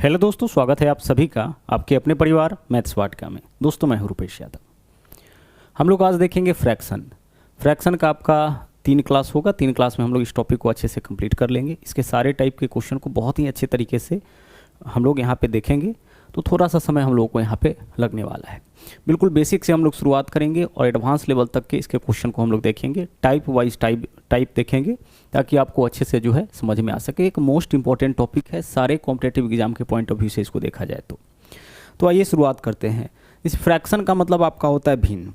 Hello दोस्तों, स्वागत है आप सभी का आपके अपने परिवार मैथ्स वाटिका में। दोस्तों मैं हूं रुपेश यादव। हम लोग आज देखेंगे फ्रैक्शन का आपका 3 क्लास होगा। 3 क्लास में हम लोग इस टॉपिक को अच्छे से कंप्लीट कर लेंगे। इसके सारे टाइप के क्वेश्चन को बहुत ही अच्छे तरीके से हम लोग यहाँ पे देखेंगे, तो थोड़ा सा समय हम लोगों को यहाँ पे लगने वाला है। बिल्कुल बेसिक से हम लोग शुरुआत करेंगे और एडवांस लेवल तक के इसके क्वेश्चन को हम लोग देखेंगे, टाइप वाइज टाइप देखेंगे, ताकि आपको अच्छे से जो है समझ में आ सके। एक मोस्ट इंपॉर्टेंट टॉपिक है, सारे कॉम्पिटेटिव एग्जाम के पॉइंट ऑफ व्यू से इसको देखा जाए तो आइए शुरुआत करते हैं। इस फ्रैक्शन का मतलब आपका होता है भिन्न,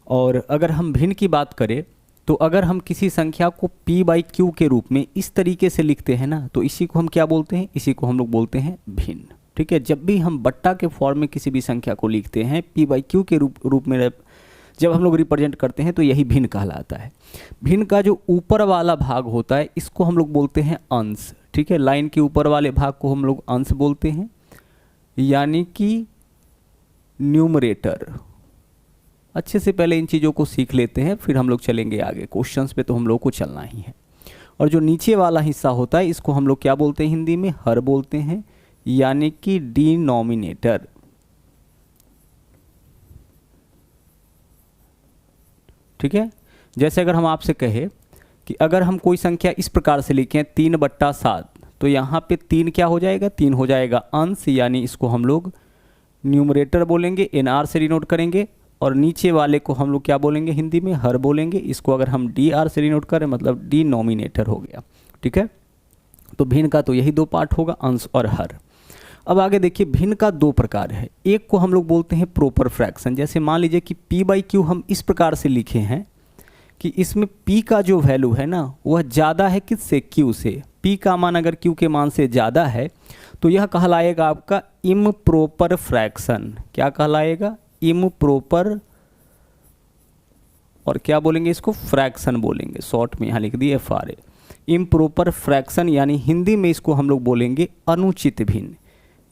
और अगर हम भिन्न की बात करें तो अगर हम किसी संख्या को p/q के रूप में इस तरीके से लिखते हैं ना, तो इसी को हम क्या बोलते हैं? इसी को हम लोग बोलते हैं भिन्न। ठीक है, जब भी हम बट्टा के फॉर्म में किसी भी संख्या को लिखते हैं p/q के रूप में जब हम लोग रिप्रेजेंट करते हैं तो यही भिन्न कहलाता है। भिन्न का जो ऊपर वाला भाग होता है इसको हम लोग बोलते हैं अंश। ठीक है, लाइन के ऊपर वाले भाग को हम लोग अंश बोलते हैं, यानी कि न्यूमरेटर। अच्छे से पहले इन चीज़ों को सीख लेते हैं, फिर हम लोग चलेंगे आगे। क्वेश्चंस पे तो हम लोग को चलना ही है। और जो नीचे वाला हिस्सा होता है इसको हम लोग क्या बोलते हैं? हिंदी में हर बोलते हैं, यानी कि डिनोमिनेटर। ठीक है, जैसे अगर हम आपसे कहे कि अगर हम कोई संख्या इस प्रकार से लिखें 3/7, तो यहाँ पे 3 क्या हो जाएगा? 3 हो जाएगा अंश, यानी इसको हम लोग न्यूमरेटर बोलेंगे, NR से डिनोट करेंगे। और नीचे वाले को हम लोग क्या बोलेंगे? हिंदी में हर बोलेंगे। इसको अगर हम DR से डिनोट करें मतलब डिनोमिनेटर हो गया। ठीक है, तो भिन्न का तो यही 2 पार्ट होगा, अंश और हर। अब आगे देखिए, भिन्न का 2 प्रकार है। एक को हम लोग बोलते हैं प्रॉपर फ्रैक्शन। जैसे मान लीजिए कि p/q हम इस प्रकार से लिखे हैं कि इसमें p का जो वैल्यू है ना वह ज़्यादा है किससे? q से। p का मान अगर q के मान से ज़्यादा है तो यह कहलाएगा आपका इम्प्रॉपर फ्रैक्शन। क्या कहलाएगा? इम्प्रॉपर, और क्या बोलेंगे इसको? फ्रैक्शन बोलेंगे। शॉर्ट में यहाँ लिख दिए FRA, इम्प्रॉपर फ्रैक्शन, यानी हिंदी में इसको हम लोग बोलेंगे अनुचित भिन्न।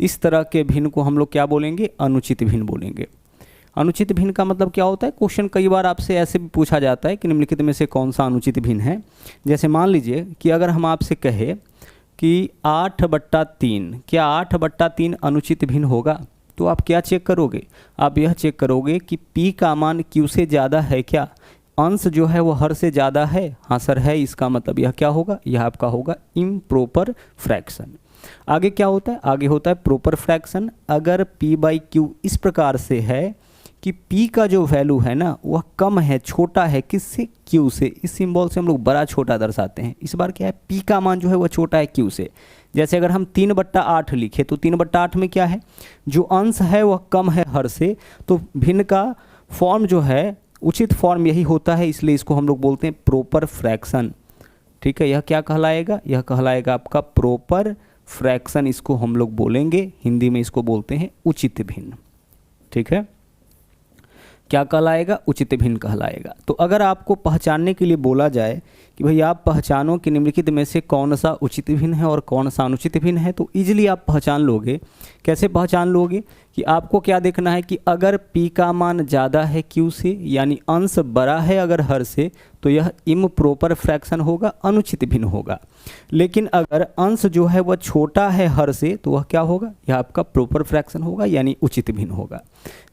इस तरह के भिन्न को हम लोग क्या बोलेंगे? अनुचित भिन्न बोलेंगे। अनुचित भिन्न का मतलब क्या होता है? क्वेश्चन कई बार आपसे ऐसे भी पूछा जाता है कि निम्नलिखित में से कौन सा अनुचित भिन्न है। जैसे मान लीजिए कि अगर हम आपसे कहे कि 8/3, क्या 8/3 अनुचित भिन्न होगा? तो आप क्या चेक करोगे? आप यह चेक करोगे कि p का मान q से ज़्यादा है क्या? अंश जो है वो हर से ज़्यादा है? हाँ सर है। इसका मतलब यह क्या होगा? यह आपका होगा इम्प्रॉपर फ्रैक्शन। आगे क्या होता है? आगे होता है प्रॉपर फ्रैक्शन। अगर p/q इस प्रकार से है कि p का जो वैल्यू है ना वह कम है, छोटा है, किससे? q से। इस सिंबल से हम लोग बड़ा छोटा दर्शाते हैं। इस बार क्या है? p का मान जो है वह छोटा है q से। जैसे अगर हम 3/8 लिखे तो 3/8 में क्या है? जो अंश है वह कम है हर से। तो भिन्न का फॉर्म जो है, उचित फॉर्म यही होता है, इसलिए इसको हम लोग बोलते हैं प्रॉपर फ्रैक्शन। ठीक है, यह क्या कहलाएगा? यह कहलाएगा आपका प्रॉपर फ्रैक्शन। इसको हम लोग बोलेंगे, हिंदी में इसको बोलते हैं उचित भिन्न। ठीक है, क्या कहलाएगा? उचित भिन्न कहलाएगा। तो अगर आपको पहचानने के लिए बोला जाए कि भाई आप पहचानो कि निम्नलिखित में से कौन सा उचित भिन्न है और कौन सा अनुचित भिन्न है, तो इजीली आप पहचान लोगे। कैसे पहचान लोगे? कि आपको क्या देखना है कि अगर p का मान ज़्यादा है q से, यानी अंश बड़ा है अगर हर से, तो यह इम्प्रॉपर फ्रैक्शन होगा, अनुचित भिन्न होगा। लेकिन अगर अंश जो है वह छोटा है हर से, तो वह क्या होगा? यह आपका प्रॉपर फ्रैक्शन होगा, यानी उचित भिन्न होगा।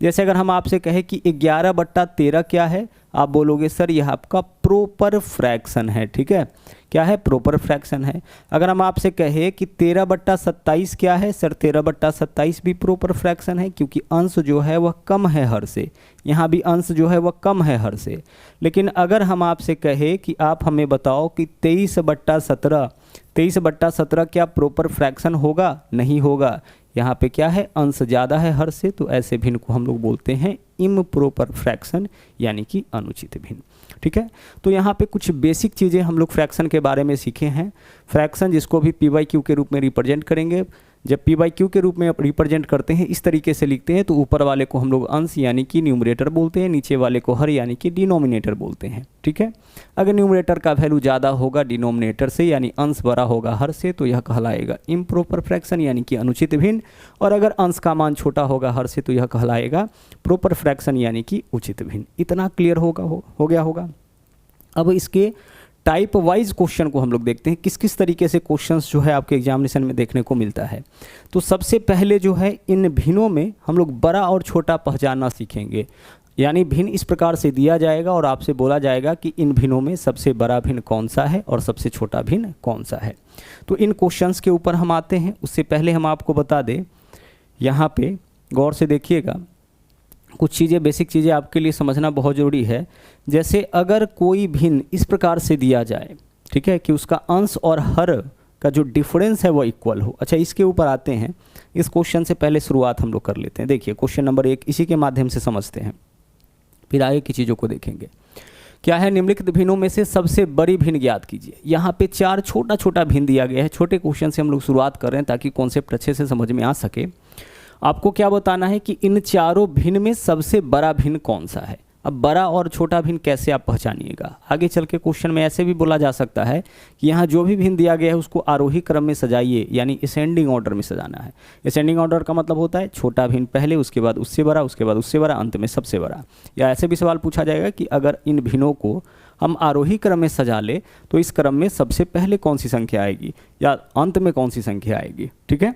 जैसे अगर हम आपसे कहें कि 11/13 क्या है, आप बोलोगे सर यह आपका प्रॉपर फ्रैक्शन है। ठीक है, क्या है? प्रॉपर फ्रैक्शन है। अगर हम आपसे कहें कि 13/27 क्या है, सर 13/27 भी प्रॉपर फ्रैक्शन है, क्योंकि अंश जो है वह कम है हर से। यहाँ भी अंश जो है वह कम है हर से। लेकिन अगर हम आपसे कहें कि आप हमें बताओ कि 23/17 क्या प्रॉपर फ्रैक्शन होगा? नहीं होगा। यहाँ पे क्या है? अंश ज़्यादा है हर से, तो ऐसे भिन्न को हम लोग बोलते हैं इम्प्रॉपर फ्रैक्शन, यानी कि अनुचित भिन्न। ठीक है, तो यहाँ पे कुछ बेसिक चीज़ें हम लोग फ्रैक्शन के बारे में सीखे हैं। फ्रैक्शन जिसको भी p/q के रूप में रिप्रेजेंट करेंगे, जब p/q के रूप में रिप्रेजेंट करते हैं इस तरीके से लिखते हैं, तो ऊपर वाले को हम लोग अंश यानी कि न्यूमरेटर बोलते हैं, नीचे वाले को हर यानी कि डिनोमिनेटर बोलते हैं। ठीक है, अगर न्यूमरेटर का वैल्यू ज़्यादा होगा डिनोमिनेटर से, यानी अंश बड़ा होगा हर से, तो यह कहलाएगा इम्प्रॉपर फ्रैक्शन, यानी कि अनुचित भिन्न। और अगर अंश का मान छोटा होगा हर से, तो यह कहलाएगा प्रॉपर फ्रैक्शन, यानी कि उचित भिन्न। इतना क्लियर हो गया होगा। अब इसके टाइप वाइज क्वेश्चन को हम लोग देखते हैं, किस किस तरीके से क्वेश्चंस जो है आपके एग्जामिनेशन में देखने को मिलता है। तो सबसे पहले जो है इन भिन्नों में हम लोग बड़ा और छोटा पहचानना सीखेंगे। यानी भिन्न इस प्रकार से दिया जाएगा और आपसे बोला जाएगा कि इन भिन्नों में सबसे बड़ा भिन्न कौन सा है और सबसे छोटा भिन्न कौन सा है। तो इन क्वेश्चंस के ऊपर हम आते हैं। उससे पहले हम आपको बता दें, यहाँ पे गौर से देखिएगा, कुछ चीज़ें, बेसिक चीज़ें आपके लिए समझना बहुत ज़रूरी है। जैसे अगर कोई भिन्न इस प्रकार से दिया जाए, ठीक है, कि उसका अंश और हर का जो डिफरेंस है वो इक्वल हो। अच्छा, इसके ऊपर आते हैं। इस क्वेश्चन से पहले शुरुआत हम लोग कर लेते हैं। देखिए क्वेश्चन नंबर 1 इसी के माध्यम से समझते हैं, फिर आगे की चीज़ों को देखेंगे। क्या है, निम्नलिखित भिन्नों में से सबसे बड़ी भिन्न ज्ञात कीजिए। यहाँ पे 4 छोटा छोटा भिन्न दिया गया है। छोटे क्वेश्चन से हम लोग शुरुआत कर रहे हैं ताकि कॉन्सेप्ट अच्छे से समझ में आ सके। आपको क्या बताना है कि इन चारों भिन्न में सबसे बड़ा भिन्न कौन सा है। अब बड़ा और छोटा भिन्न कैसे आप पहचानिएगा, आगे चल के क्वेश्चन में ऐसे भी बोला जा सकता है कि यहाँ जो भी भिन्न दिया गया है उसको आरोही क्रम में सजाइए, यानी असेंडिंग ऑर्डर में सजाना है। असेंडिंग ऑर्डर का मतलब होता है छोटा भिन्न पहले, उसके बाद उससे बड़ा, उसके बाद उससे बड़ा, अंत में सबसे बड़ा। या ऐसे भी सवाल पूछा जाएगा कि अगर इन भिन्नों को हम आरोही क्रम में सजा ले तो इस क्रम में सबसे पहले कौन सी संख्या आएगी या अंत में कौन सी संख्या आएगी, ठीक है।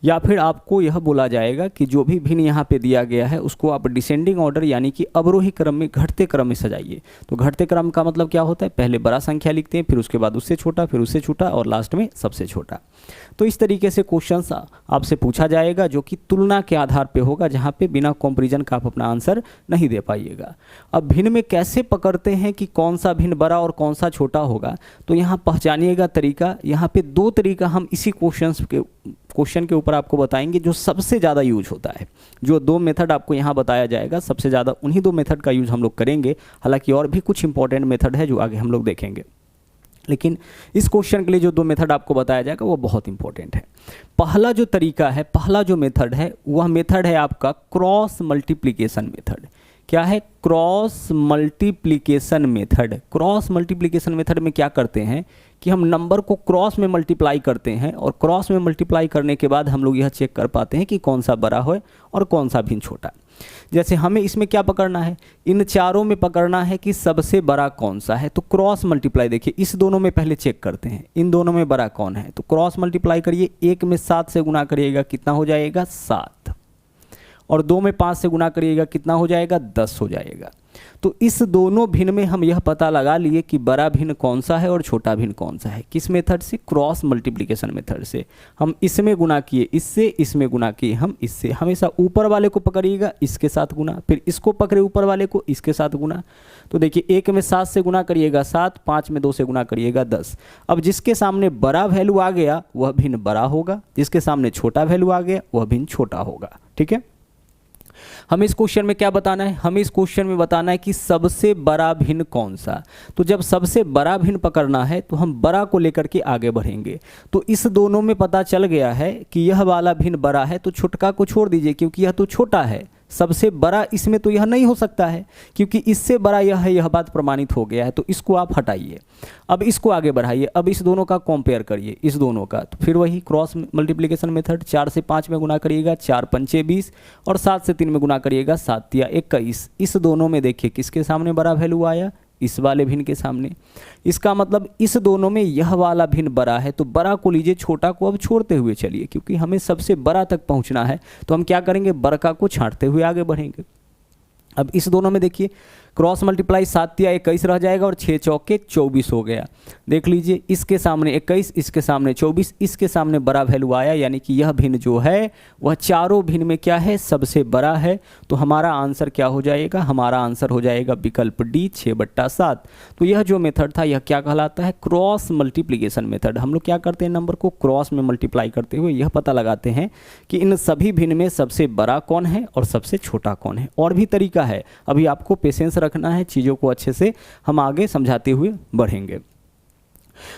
या फिर आपको यह बोला जाएगा कि जो भी भिन्न यहाँ पे दिया गया है उसको आप डिसेंडिंग ऑर्डर यानी कि अवरोही क्रम में, घटते क्रम में सजाइए। तो घटते क्रम का मतलब क्या होता है, पहले बड़ा संख्या लिखते हैं, फिर उसके बाद उससे छोटा, फिर उससे छोटा और लास्ट में सबसे छोटा। तो इस तरीके से क्वेश्चंस आपसे पूछा जाएगा जो कि तुलना के आधार पे होगा, जहाँ पे बिना कंपैरिजन का आप अपना आंसर नहीं दे पाइएगा। अब भिन्न में कैसे पकड़ते हैं कि कौन सा भिन्न बड़ा और कौन सा छोटा होगा, तो यहाँ पहचानिएगा तरीका। यहाँ पे 2 तरीका हम इसी क्वेश्चन के ऊपर आपको बताएंगे जो सबसे ज़्यादा यूज होता है। जो 2 मेथड आपको यहाँ बताया जाएगा, सबसे ज़्यादा उन्हीं 2 मेथड का यूज हम लोग करेंगे। हालांकि और भी कुछ इंपॉर्टेंट मेथड है जो आगे हम लोग देखेंगे, लेकिन इस क्वेश्चन के लिए जो 2 मेथड आपको बताया जाएगा वो बहुत इंपॉर्टेंट है। पहला जो तरीका है, पहला जो मेथड है, वह मेथड है आपका क्रॉस मल्टीप्लिकेशन मेथड। क्या है, cross multiplication method. Cross multiplication method में क्या करते हैं कि हम नंबर को क्रॉस में मल्टीप्लाई करते हैं और क्रॉस में मल्टीप्लाई करने के बाद हम लोग यह चेक कर पाते हैं कि कौन सा बड़ा है और कौन सा भिन्न छोटा। जैसे हमें इसमें क्या पकड़ना है, इन चारों में पकड़ना है कि सबसे बड़ा कौन सा है। तो क्रॉस मल्टीप्लाई, देखिए इस दोनों में पहले चेक करते हैं इन दोनों में बड़ा कौन है। तो क्रॉस मल्टीप्लाई करिए, 1 में 7 से गुना करिएगा, कितना हो जाएगा 7, और 2 में 5 से गुना करिएगा, कितना हो जाएगा 10 हो जाएगा। तो इस दोनों भिन्न में हम यह पता लगा लिए कि बड़ा भिन्न कौन सा है और छोटा भिन्न कौन सा है। किस मेथड से, क्रॉस मल्टीप्लिकेशन मेथड से। हम इसमें गुना किए इससे, इसमें गुना किए हम इससे। हमेशा ऊपर वाले को पकड़िएगा, इसके साथ गुना, फिर इसको पकड़े ऊपर वाले को, इसके साथ गुना। तो देखिए 1 में 7 से गुना करिएगा 7, 5 में 2 से गुना करिएगा 10। अब जिसके सामने बड़ा वैल्यू आ गया वह भिन्न बड़ा होगा, जिसके सामने छोटा वैल्यू आ गया वह भिन्न छोटा होगा, ठीक है। हमें इस क्वेश्चन में क्या बताना है, हमें इस क्वेश्चन में बताना है कि सबसे बड़ा भिन्न कौन सा। तो जब सबसे बड़ा भिन्न पकड़ना है तो हम बड़ा को लेकर के आगे बढ़ेंगे। तो इस दोनों में पता चल गया है कि यह वाला भिन्न बड़ा है, तो छोटका को छोड़ दीजिए क्योंकि यह तो छोटा है। सबसे बड़ा इसमें तो यह नहीं हो सकता है क्योंकि इससे बड़ा यह है, यह बात प्रमाणित हो गया है। तो इसको आप हटाइए, अब इसको आगे बढ़ाइए, अब इस दोनों का कंपेयर करिए, इस दोनों का। तो फिर वही क्रॉस मल्टीप्लिकेशन मेथड, 4 से 5 में गुना करिएगा 4 पंचे 20, और 7 से 3 में गुना करिएगा 7 तिया 21। इस दोनों में देखिए किसके सामने बड़ा वैल्यू आया, इस वाले भिन्न के सामने। इसका मतलब इस दोनों में यह वाला भिन्न बड़ा है, तो बड़ा को लीजिए, छोटा को अब छोड़ते हुए चलिए, क्योंकि हमें सबसे बड़ा तक पहुंचना है। तो हम क्या करेंगे, बड़का को छांटते हुए आगे बढ़ेंगे। अब इस दोनों में देखिए क्रॉस मल्टीप्लाई 7 तिया 21 रह जाएगा और 6 चौके 24 हो गया। देख लीजिए इसके सामने 21, इसके सामने 24, इसके सामने बड़ा वैल्यू आया, यानी कि यह भिन्न जो है वह चारों भिन्न में क्या है, सबसे बड़ा है। तो हमारा आंसर क्या हो जाएगा, हमारा आंसर हो जाएगा विकल्प डी 6/7। तो यह जो मेथड था यह क्या कहलाता है, क्रॉस मल्टीप्लिकेशन मेथड। हम लोग क्या करते हैं, नंबर को क्रॉस में मल्टीप्लाई करते हुए यह पता लगाते हैं कि इन सभी भिन्न में सबसे बड़ा कौन है और सबसे छोटा कौन है। और भी तरीका है, अभी आपको पेशेंस रखना है, चीज़ों को अच्छे से हम आगे समझाते हुए बढ़ेंगे।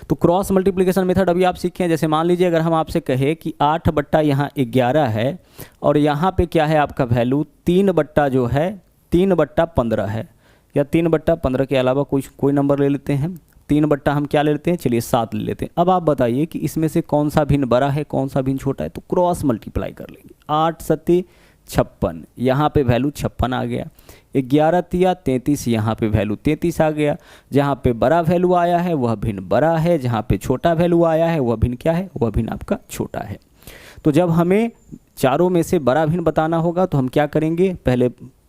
तो क्रॉस मल्टीप्लिकेशन मेथड अभी आप सीखें। जैसे मान लीजिए अगर हम आपसे कहे कि 8 बट्टा यहाँ 11 है और यहाँ पे क्या है आपका वैल्यू 3 बट्टा जो है 3/15 है, या 3/15 के अलावा कोई नंबर ले लेते हैं। 3 बट्टा हम क्या ले लेते हैं, चलिए 7 ले लेते हैं। अब आप बताइए कि इसमें से कौन सा भिन्न बड़ा है, कौन सा भिन्न छोटा है। तो क्रॉस मल्टीप्लाई कर लेंगे, 8 सत्ते 56, यहाँ पे वैल्यू 56 आ गया। 11 तिया 33, यहाँ पे वैल्यू 33 आ गया। जहाँ पे बड़ा वैल्यू आया है वह भिन्न बड़ा है, जहाँ पे छोटा वैल्यू आया है वह भिन्न क्या है, वह भिन्न आपका छोटा है। तो जब हमें चारों में से बड़ा भिन्न बताना होगा तो हम क्या करेंगे,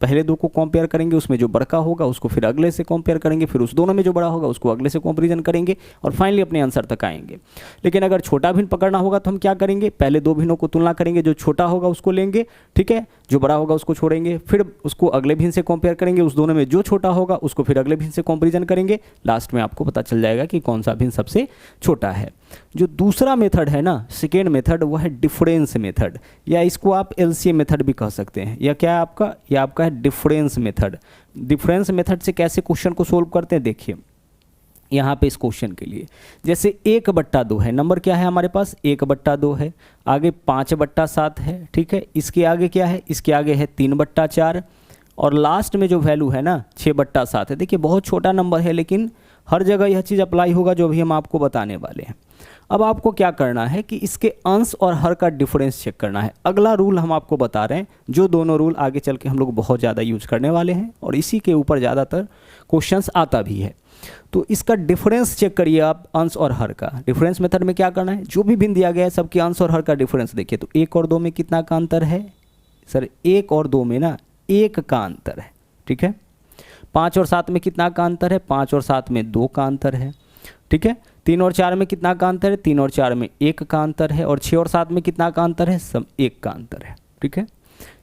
पहले दो को कंपेयर करेंगे, उसमें जो बड़का होगा उसको फिर अगले से कंपेयर करेंगे, फिर उस दोनों में जो बड़ा होगा उसको अगले से कंपैरिजन करेंगे और फाइनली अपने आंसर तक आएंगे। लेकिन अगर छोटा भिन्न पकड़ना होगा तो हम क्या करेंगे, पहले दो भिन्नों को तुलना करेंगे, जो छोटा होगा उसको लेंगे, ठीक है, जो बड़ा होगा उसको छोड़ेंगे, फिर उसको अगले भिन्न से कंपेयर करेंगे, उस दोनों में जो छोटा होगा उसको फिर अगले भिन्न से कंपैरिजन करेंगे। लास्ट में आपको पता चल जाएगा कि कौन सा भिन्न सबसे छोटा है। जो दूसरा मेथड है ना, सेकेंड मेथड, वह है डिफरेंस मेथड, या इसको आप एलसीएम मेथड भी कह सकते हैं। या क्या है आपका, यह आपका है डिफरेंस मेथड। डिफरेंस मेथड से कैसे क्वेश्चन को सोल्व करते हैं, देखिए यहाँ पे इस क्वेश्चन के लिए जैसे 1/2 है, नंबर क्या है हमारे पास 1/2 है, आगे 5/7 है, ठीक है, इसके आगे क्या है, इसके आगे है 3/4 और लास्ट में जो वैल्यू है ना 6/7 है। देखिए बहुत छोटा नंबर है लेकिन हर जगह यह चीज़ अप्लाई होगा जो भी हम आपको बताने वाले हैं। अब आपको क्या करना है कि इसके अंश और हर का डिफरेंस चेक करना है। अगला रूल हम आपको बता रहे हैं, जो दोनों रूल आगे चल के हम लोग बहुत ज़्यादा यूज करने वाले हैं और इसी के ऊपर ज़्यादातर क्वेश्चंस आता भी है। तो इसका डिफरेंस चेक करिए आप, अंश और हर का। डिफरेंस मेथड में क्या करना है, जो भी भिन्न दिया गया है सबके अंश और हर का डिफरेंस देखिए। तो 1 और 2 में कितना का अंतर है सर, 1 और 2 में ना 1 का अंतर है, ठीक है। 5 और 7 में कितना का अंतर है, 5 और 7 में 2 का अंतर है, ठीक है। 3 और 4 में कितना का अंतर है, 3 और 4 में 1 का अंतर है और 6 और 7 में कितना का अंतर है, सब 1 का अंतर है, ठीक है।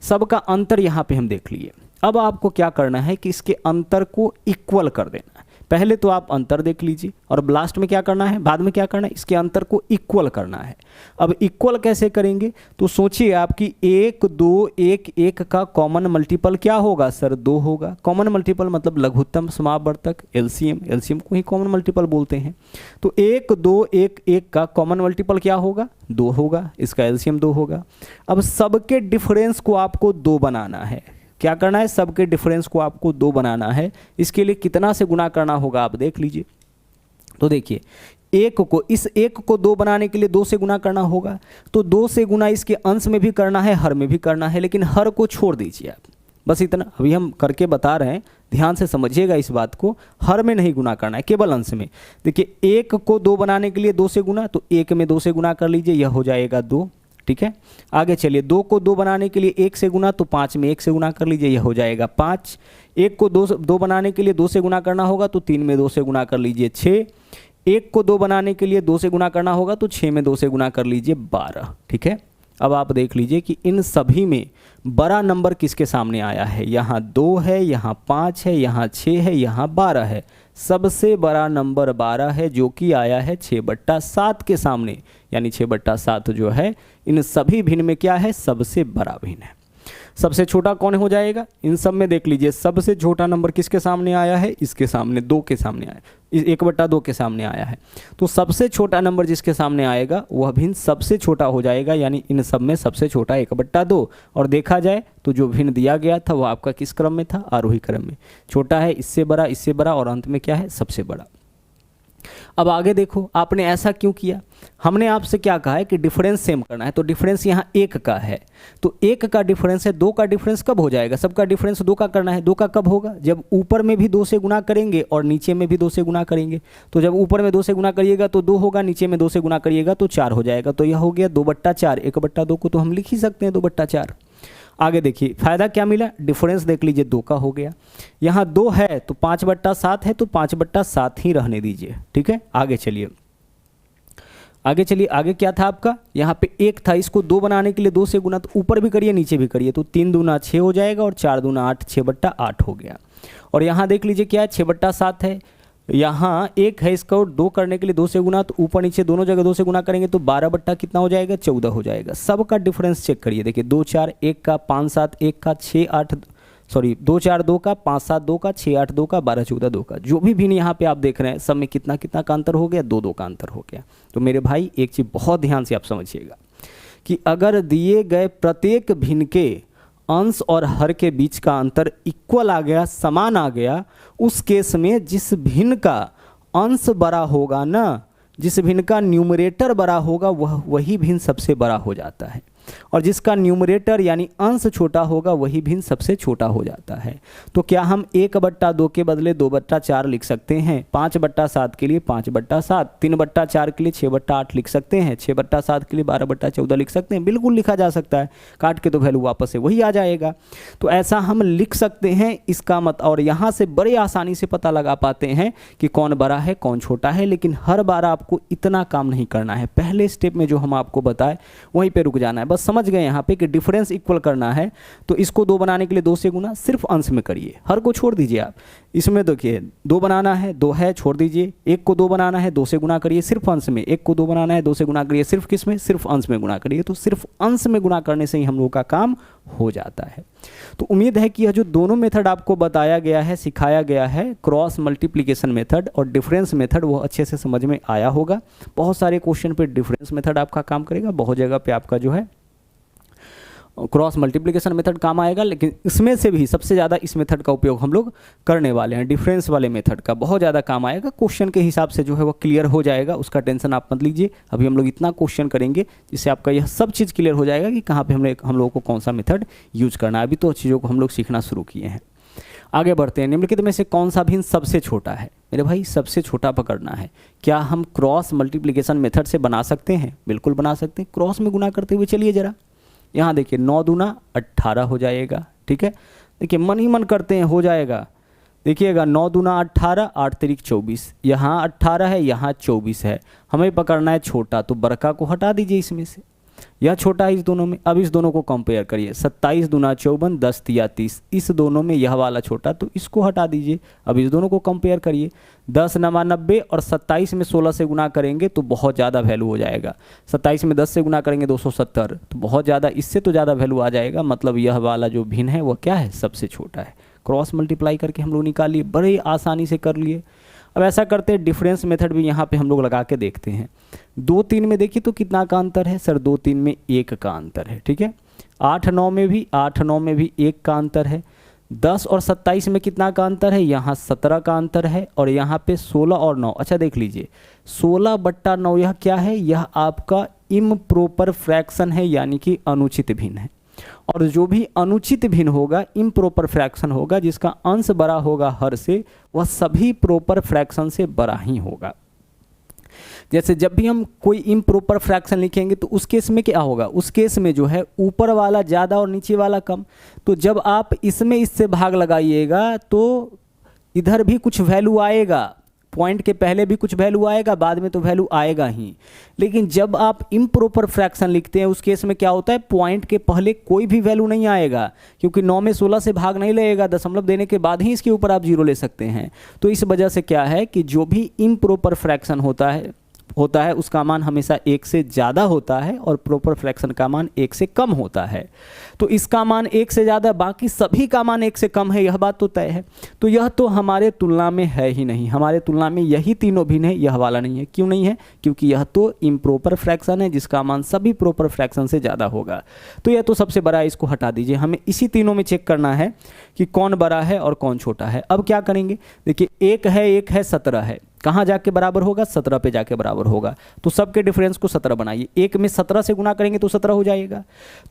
सबका अंतर यहाँ पे हम देख लिए। अब आपको क्या करना है कि इसके अंतर को इक्वल कर देना है। पहले तो आप अंतर देख लीजिए और लास्ट में क्या करना है, बाद में क्या करना है, इसके अंतर को इक्वल करना है। अब इक्वल कैसे करेंगे, तो सोचिए आपकी 1 2 1 1 का कॉमन मल्टीपल क्या होगा सर, 2 होगा। कॉमन मल्टीपल मतलब लघुत्तम समावर्तक, एलसीएम, एलसीएम को ही कॉमन मल्टीपल बोलते हैं। तो 1 2 1 1 का कॉमन मल्टीपल क्या होगा, 2 होगा, इसका एलसीएम 2 होगा। अब सबके डिफरेंस को आपको 2 बनाना है। क्या करना है, सबके डिफरेंस को आपको 2 बनाना है। इसके लिए कितना से गुना करना होगा आप देख लीजिए। तो देखिए इस 1 को 2 बनाने के लिए 2 से गुना करना होगा, तो 2 से गुना इसके अंश में भी करना है, हर में भी करना है, लेकिन हर को छोड़ दीजिए आप, बस इतना अभी हम करके बता रहे हैं, ध्यान से समझिएगा इस बात को। हर में नहीं गुना करना है, केवल अंश में। देखिए 1 को 2 बनाने के लिए 2 से गुना, तो 1 में 2 से गुना कर लीजिए, यह हो जाएगा 2, ठीक है। आगे चलिए 2 को 2 बनाने के लिए 1 से गुना, तो 5 में 1 से गुना कर लीजिए, यह हो जाएगा 5। 1 को 2 बनाने के लिए 2 से गुना करना होगा, तो 3 में 2 से गुना कर लीजिए 6। 1 को 2 बनाने के लिए 2 से गुना करना होगा, तो 6 में 2 से गुना कर लीजिए 12, ठीक है। अब आप देख लीजिए कि इन सभी में बड़ा नंबर किसके सामने आया है, यहाँ 2 है, यहाँ 5 है, यहाँ 6 है, यहाँ 12 है। सबसे बड़ा नंबर 12 है जो कि आया है 6/7 के सामने, यानी 6/7 जो है इन सभी भिन्न में क्या है, सबसे बड़ा भिन्न है। सबसे छोटा कौन हो जाएगा, इन सब में देख लीजिए सबसे छोटा नंबर किसके सामने आया है, इसके सामने 2 के सामने आया, 1/2 के सामने आया है। तो सबसे छोटा नंबर जिसके सामने आएगा वह भिन्न सबसे छोटा हो जाएगा, यानी इन सब में सबसे छोटा 1/2। और देखा जाए तो जो भिन्न दिया गया था वह आपका किस क्रम में था, आरोही क्रम में। छोटा है, इससे बड़ा और अंत में क्या है, सबसे बड़ा। अब आगे देखो आपने ऐसा क्यों किया, हमने आपसे क्या कहा है कि डिफरेंस सेम करना है, तो डिफरेंस यहाँ 1 का है, तो 1 का डिफरेंस है, 2 का डिफरेंस कब हो जाएगा, सबका डिफरेंस 2 का करना है। 2 का कब होगा, जब ऊपर में भी 2 से गुना करेंगे और नीचे में भी 2 से गुना करेंगे। तो जब ऊपर में 2 से गुना करिएगा तो 2 होगा, नीचे में 2 से गुना करिएगा तो 4 हो जाएगा। तो यह हो गया 2/4, 1/2 को तो हम लिख ही सकते हैं 2/4। आगे देखिए फायदा क्या मिला, डिफरेंस देख लीजिए 2 का हो गया। यहाँ 2 है तो 5/7 है, तो 5/7 ही रहने दीजिए, ठीक है। आगे चलिए आगे क्या था आपका, यहाँ पे 1 था, इसको 2 बनाने के लिए 2 से गुना, तो ऊपर भी करिए नीचे भी करिए, तो 3 दूना 6 हो जाएगा और 4 दूना 8, 6/8 हो गया। और यहाँ देख लीजिए क्या है, 6/7 है, यहाँ 1 है, इसका 2 करने के लिए 2 से गुना, तो ऊपर नीचे दोनों जगह 2 से गुना करेंगे तो 12 कितना हो जाएगा, 14 हो जाएगा। सबका डिफरेंस चेक करिए, देखिए 2 4 1 का, 5 7 1 का, 6 8 सॉरी 2 4 2 का, 5 7 2 का, 6 8 2 का, 12 14 2 का। जो भी भिन्न यहाँ पे आप देख रहे हैं सब में कितना कितना का अंतर हो गया, 2 2 का अंतर हो गया। तो मेरे भाई एक चीज़ बहुत ध्यान से आप समझिएगा कि अगर दिए गए प्रत्येक भिन्न के अंश और हर के बीच का अंतर इक्वल आ गया, समान आ गया, उस केस में जिस भिन्न का अंश बड़ा होगा ना, जिस भिन्न का न्यूमरेटर बड़ा होगा वही भिन्न सबसे बड़ा हो जाता है। और जिसका न्यूमरेटर यानी अंश छोटा होगा वही भिन्न सबसे छोटा हो जाता है। तो क्या हम 1/2 के बदले 2/4 लिख सकते हैं? 5/7 के लिए 5/7, 3/4 के लिए 6/8 लिख सकते हैं, 6/7 के लिए 12/14 लिख सकते हैं। बिल्कुल लिखा जा सकता है, काट के तो वैल्यू वापस से वही आ जाएगा। तो ऐसा हम लिख सकते हैं इसका मत, और यहाँ से बड़े आसानी से पता लगा पाते हैं कि कौन बड़ा है कौन छोटा है। लेकिन हर बार आपको इतना काम नहीं करना है, पहले स्टेप में जो हम आपको बताए वहीं पे रुक जाना है। बस समझ गए यहाँ पे कि डिफरेंस इक्वल करना है तो इसको 2 बनाने के लिए 2 से गुना सिर्फ अंश में करिए, हर को छोड़ दीजिए आप। इसमें देखिए 2 बनाना है, 2 है छोड़ दीजिए, 1 को 2 बनाना है 2 से गुना करिए सिर्फ अंश में, 1 को 2 बनाना है 2 से गुना करिए सिर्फ किस में, सिर्फ अंश में गुना करिए। तो सिर्फ अंश में गुना करने से ही हम लोग का काम हो जाता है। तो उम्मीद है कि यह जो दोनों मेथड आपको बताया गया है, सिखाया गया है, क्रॉस मल्टीप्लिकेशन मेथड और डिफरेंस मेथड, वो अच्छे से समझ में आया होगा। बहुत सारे क्वेश्चन पे डिफरेंस मेथड आपका काम करेगा, बहुत जगह पे आपका जो है क्रॉस मल्टीप्लिकेशन मेथड काम आएगा। लेकिन इसमें से भी सबसे ज़्यादा इस मेथड का उपयोग हम लोग करने वाले हैं, डिफरेंस वाले मेथड का बहुत ज़्यादा काम आएगा। क्वेश्चन के हिसाब से जो है वो क्लियर हो जाएगा, उसका टेंशन आप मत लीजिए। अभी हम लोग इतना क्वेश्चन करेंगे जिससे आपका यह सब चीज़ क्लियर हो जाएगा कि कहाँ पे हम लोगों को कौन सा मेथड यूज करना है। अभी तो चीज़ों को हम लोग सीखना शुरू किए हैं। आगे बढ़ते हैं। निम्नलिखित में से कौन सा भिन्न सबसे छोटा है? मेरे भाई सबसे छोटा पकड़ना है। क्या हम क्रॉस मल्टीप्लिकेशन मेथड से बना सकते हैं? बिल्कुल बना सकते हैं। क्रॉस में गुना करते हुए चलिए जरा, यहाँ देखिए 9 दूना 18 हो जाएगा। ठीक है, देखिए मन ही मन करते हैं, हो जाएगा। देखिएगा 9 दूना 18, 8 तिरिक 24, यहाँ 18 है यहाँ 24 है, हमें पकड़ना है छोटा, तो बड़का को हटा दीजिए इसमें से, यह छोटा है इस दोनों में। अब इस दोनों को कंपेयर करिए, 27 दूना 54, 10 तिया 30, इस दोनों में यह वाला छोटा, तो इसको हटा दीजिए। अब इस दोनों को कंपेयर करिए, 10 नमा 90 और 27 में 16 से गुना करेंगे तो बहुत ज़्यादा वैल्यू हो जाएगा। 27 में 10 से गुना करेंगे 270, तो बहुत ज़्यादा, इससे तो ज़्यादा वैल्यू आ जाएगा। मतलब यह वाला जो भिन्न है वह क्या है? सबसे छोटा है। क्रॉस मल्टीप्लाई करके हम लोग निकालिए, बड़े आसानी से कर लिए। अब ऐसा करते हैं, डिफरेंस मेथड भी यहाँ पे हम लोग लगा के देखते हैं। 2 3 में देखिए तो कितना का अंतर है सर? 2 3 में 1 का अंतर है। ठीक है, 8 9 में भी 1 का अंतर है। 10 और 27 में कितना का अंतर है? यहाँ 17 का अंतर है, और यहाँ पे 16 और 9। अच्छा देख लीजिए, 16/9 यह क्या है? यह आपका इम्प्रॉपर फ्रैक्शन है, यानी कि अनुचित भिन्न है। और जो भी अनुचित भिन्न होगा, इम्प्रॉपर फ्रैक्शन होगा, जिसका अंश बड़ा होगा हर से, वह सभी प्रॉपर फ्रैक्शन से बड़ा ही होगा। जैसे जब भी हम कोई इम्प्रॉपर फ्रैक्शन लिखेंगे तो उस केस में क्या होगा? उस केस में जो है ऊपर वाला ज़्यादा और नीचे वाला कम। तो जब आप इसमें इससे भाग लगाइएगा तो इधर भी कुछ वैल्यू आएगा, पॉइंट के पहले भी कुछ वैल्यू आएगा, बाद में तो वैल्यू आएगा ही। लेकिन जब आप इम्प्रॉपर फ्रैक्शन लिखते हैं उस केस में क्या होता है? पॉइंट के पहले कोई भी वैल्यू नहीं आएगा, क्योंकि 9 में 16 से भाग नहीं लगेगा, दशमलव देने के बाद ही इसके ऊपर आप 0 ले सकते हैं। तो इस वजह से क्या है कि जो भी इम्प्रॉपर फ्रैक्शन होता है उसका मान हमेशा 1 से ज़्यादा होता है, और प्रॉपर फ्रैक्शन का मान 1 से कम होता है। तो इसका मान 1 से ज़्यादा, बाकी सभी का मान 1 से कम है, यह बात तो तय है। तो यह तो हमारे तुलना में है ही नहीं, हमारे तुलना में यही तीनों भिन्न है, यह वाला नहीं है। क्यों नहीं है? क्योंकि यह तो इम्प्रॉपर फ्रैक्शन है जिसका मान सभी प्रॉपर फ्रैक्शन से ज़्यादा होगा। तो यह तो सबसे बड़ा है, इसको हटा दीजिए। हमें इसी तीनों में चेक करना है कि कौन बड़ा है और कौन छोटा है। अब क्या करेंगे? देखिए 1 है 17 है, कहाँ जाके बराबर होगा? 17 पे जाके बराबर होगा। तो सबके डिफरेंस को 17 बनाइए। 1 में 17 से गुना करेंगे तो 17 हो जाएगा।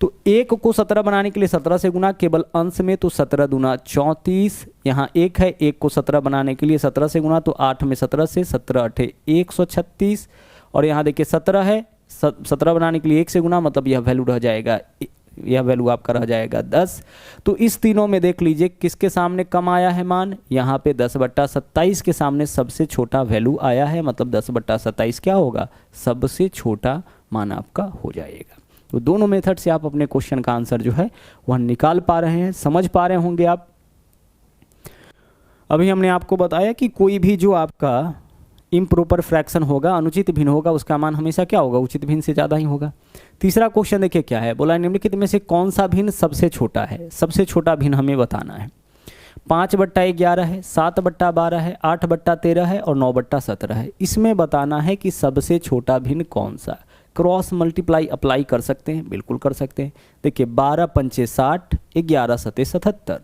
तो 1 को 17 बनाने के लिए 17 से गुना, केवल अंश में, तो 17 दूना 34। यहाँ 1 है, 1 को 17 बनाने के लिए 17 से गुना, तो 8 में 17 से, 17 8 136। और यहाँ देखिए 17 है, 17 बनाने के लिए 1 से गुना, मतलब यह वैल्यू रह जाएगा, यह वैल्यू आपका रह जाएगा 10। तो इस तीनों में देख लीजिए किसके सामने कम आया है मान? यहाँ पे 10/27 के सामने सबसे छोटा वैल्यू आया है, मतलब 10/27 क्या होगा? सबसे छोटा मान आपका हो जाएगा। तो दोनों मेथड से आप अपने क्वेश्चन का आंसर जो है वह निकाल पा रहे हैं, समझ पा रहे होंगे आप। अभी हमने आपको बताया कि कोई भी जो आपका इम्प्रॉपर फ्रैक्शन होगा, अनुचित भिन्न होगा, उसका मान हमेशा क्या होगा? उचित भिन्न से ज़्यादा ही होगा। तीसरा क्वेश्चन देखिए क्या है, बोला निम्नलिखित में से कौन सा भिन्न सबसे छोटा है? सबसे छोटा भिन्न हमें बताना है। 5/11 है, 7/12 है, 8/13 है और 9/17 है। इसमें बताना है कि सबसे छोटा भिन्न कौन सा। क्रॉस मल्टीप्लाई अप्लाई कर सकते हैं, बिल्कुल कर सकते हैं। देखिए 12 पंचे 60, 11 सते 77,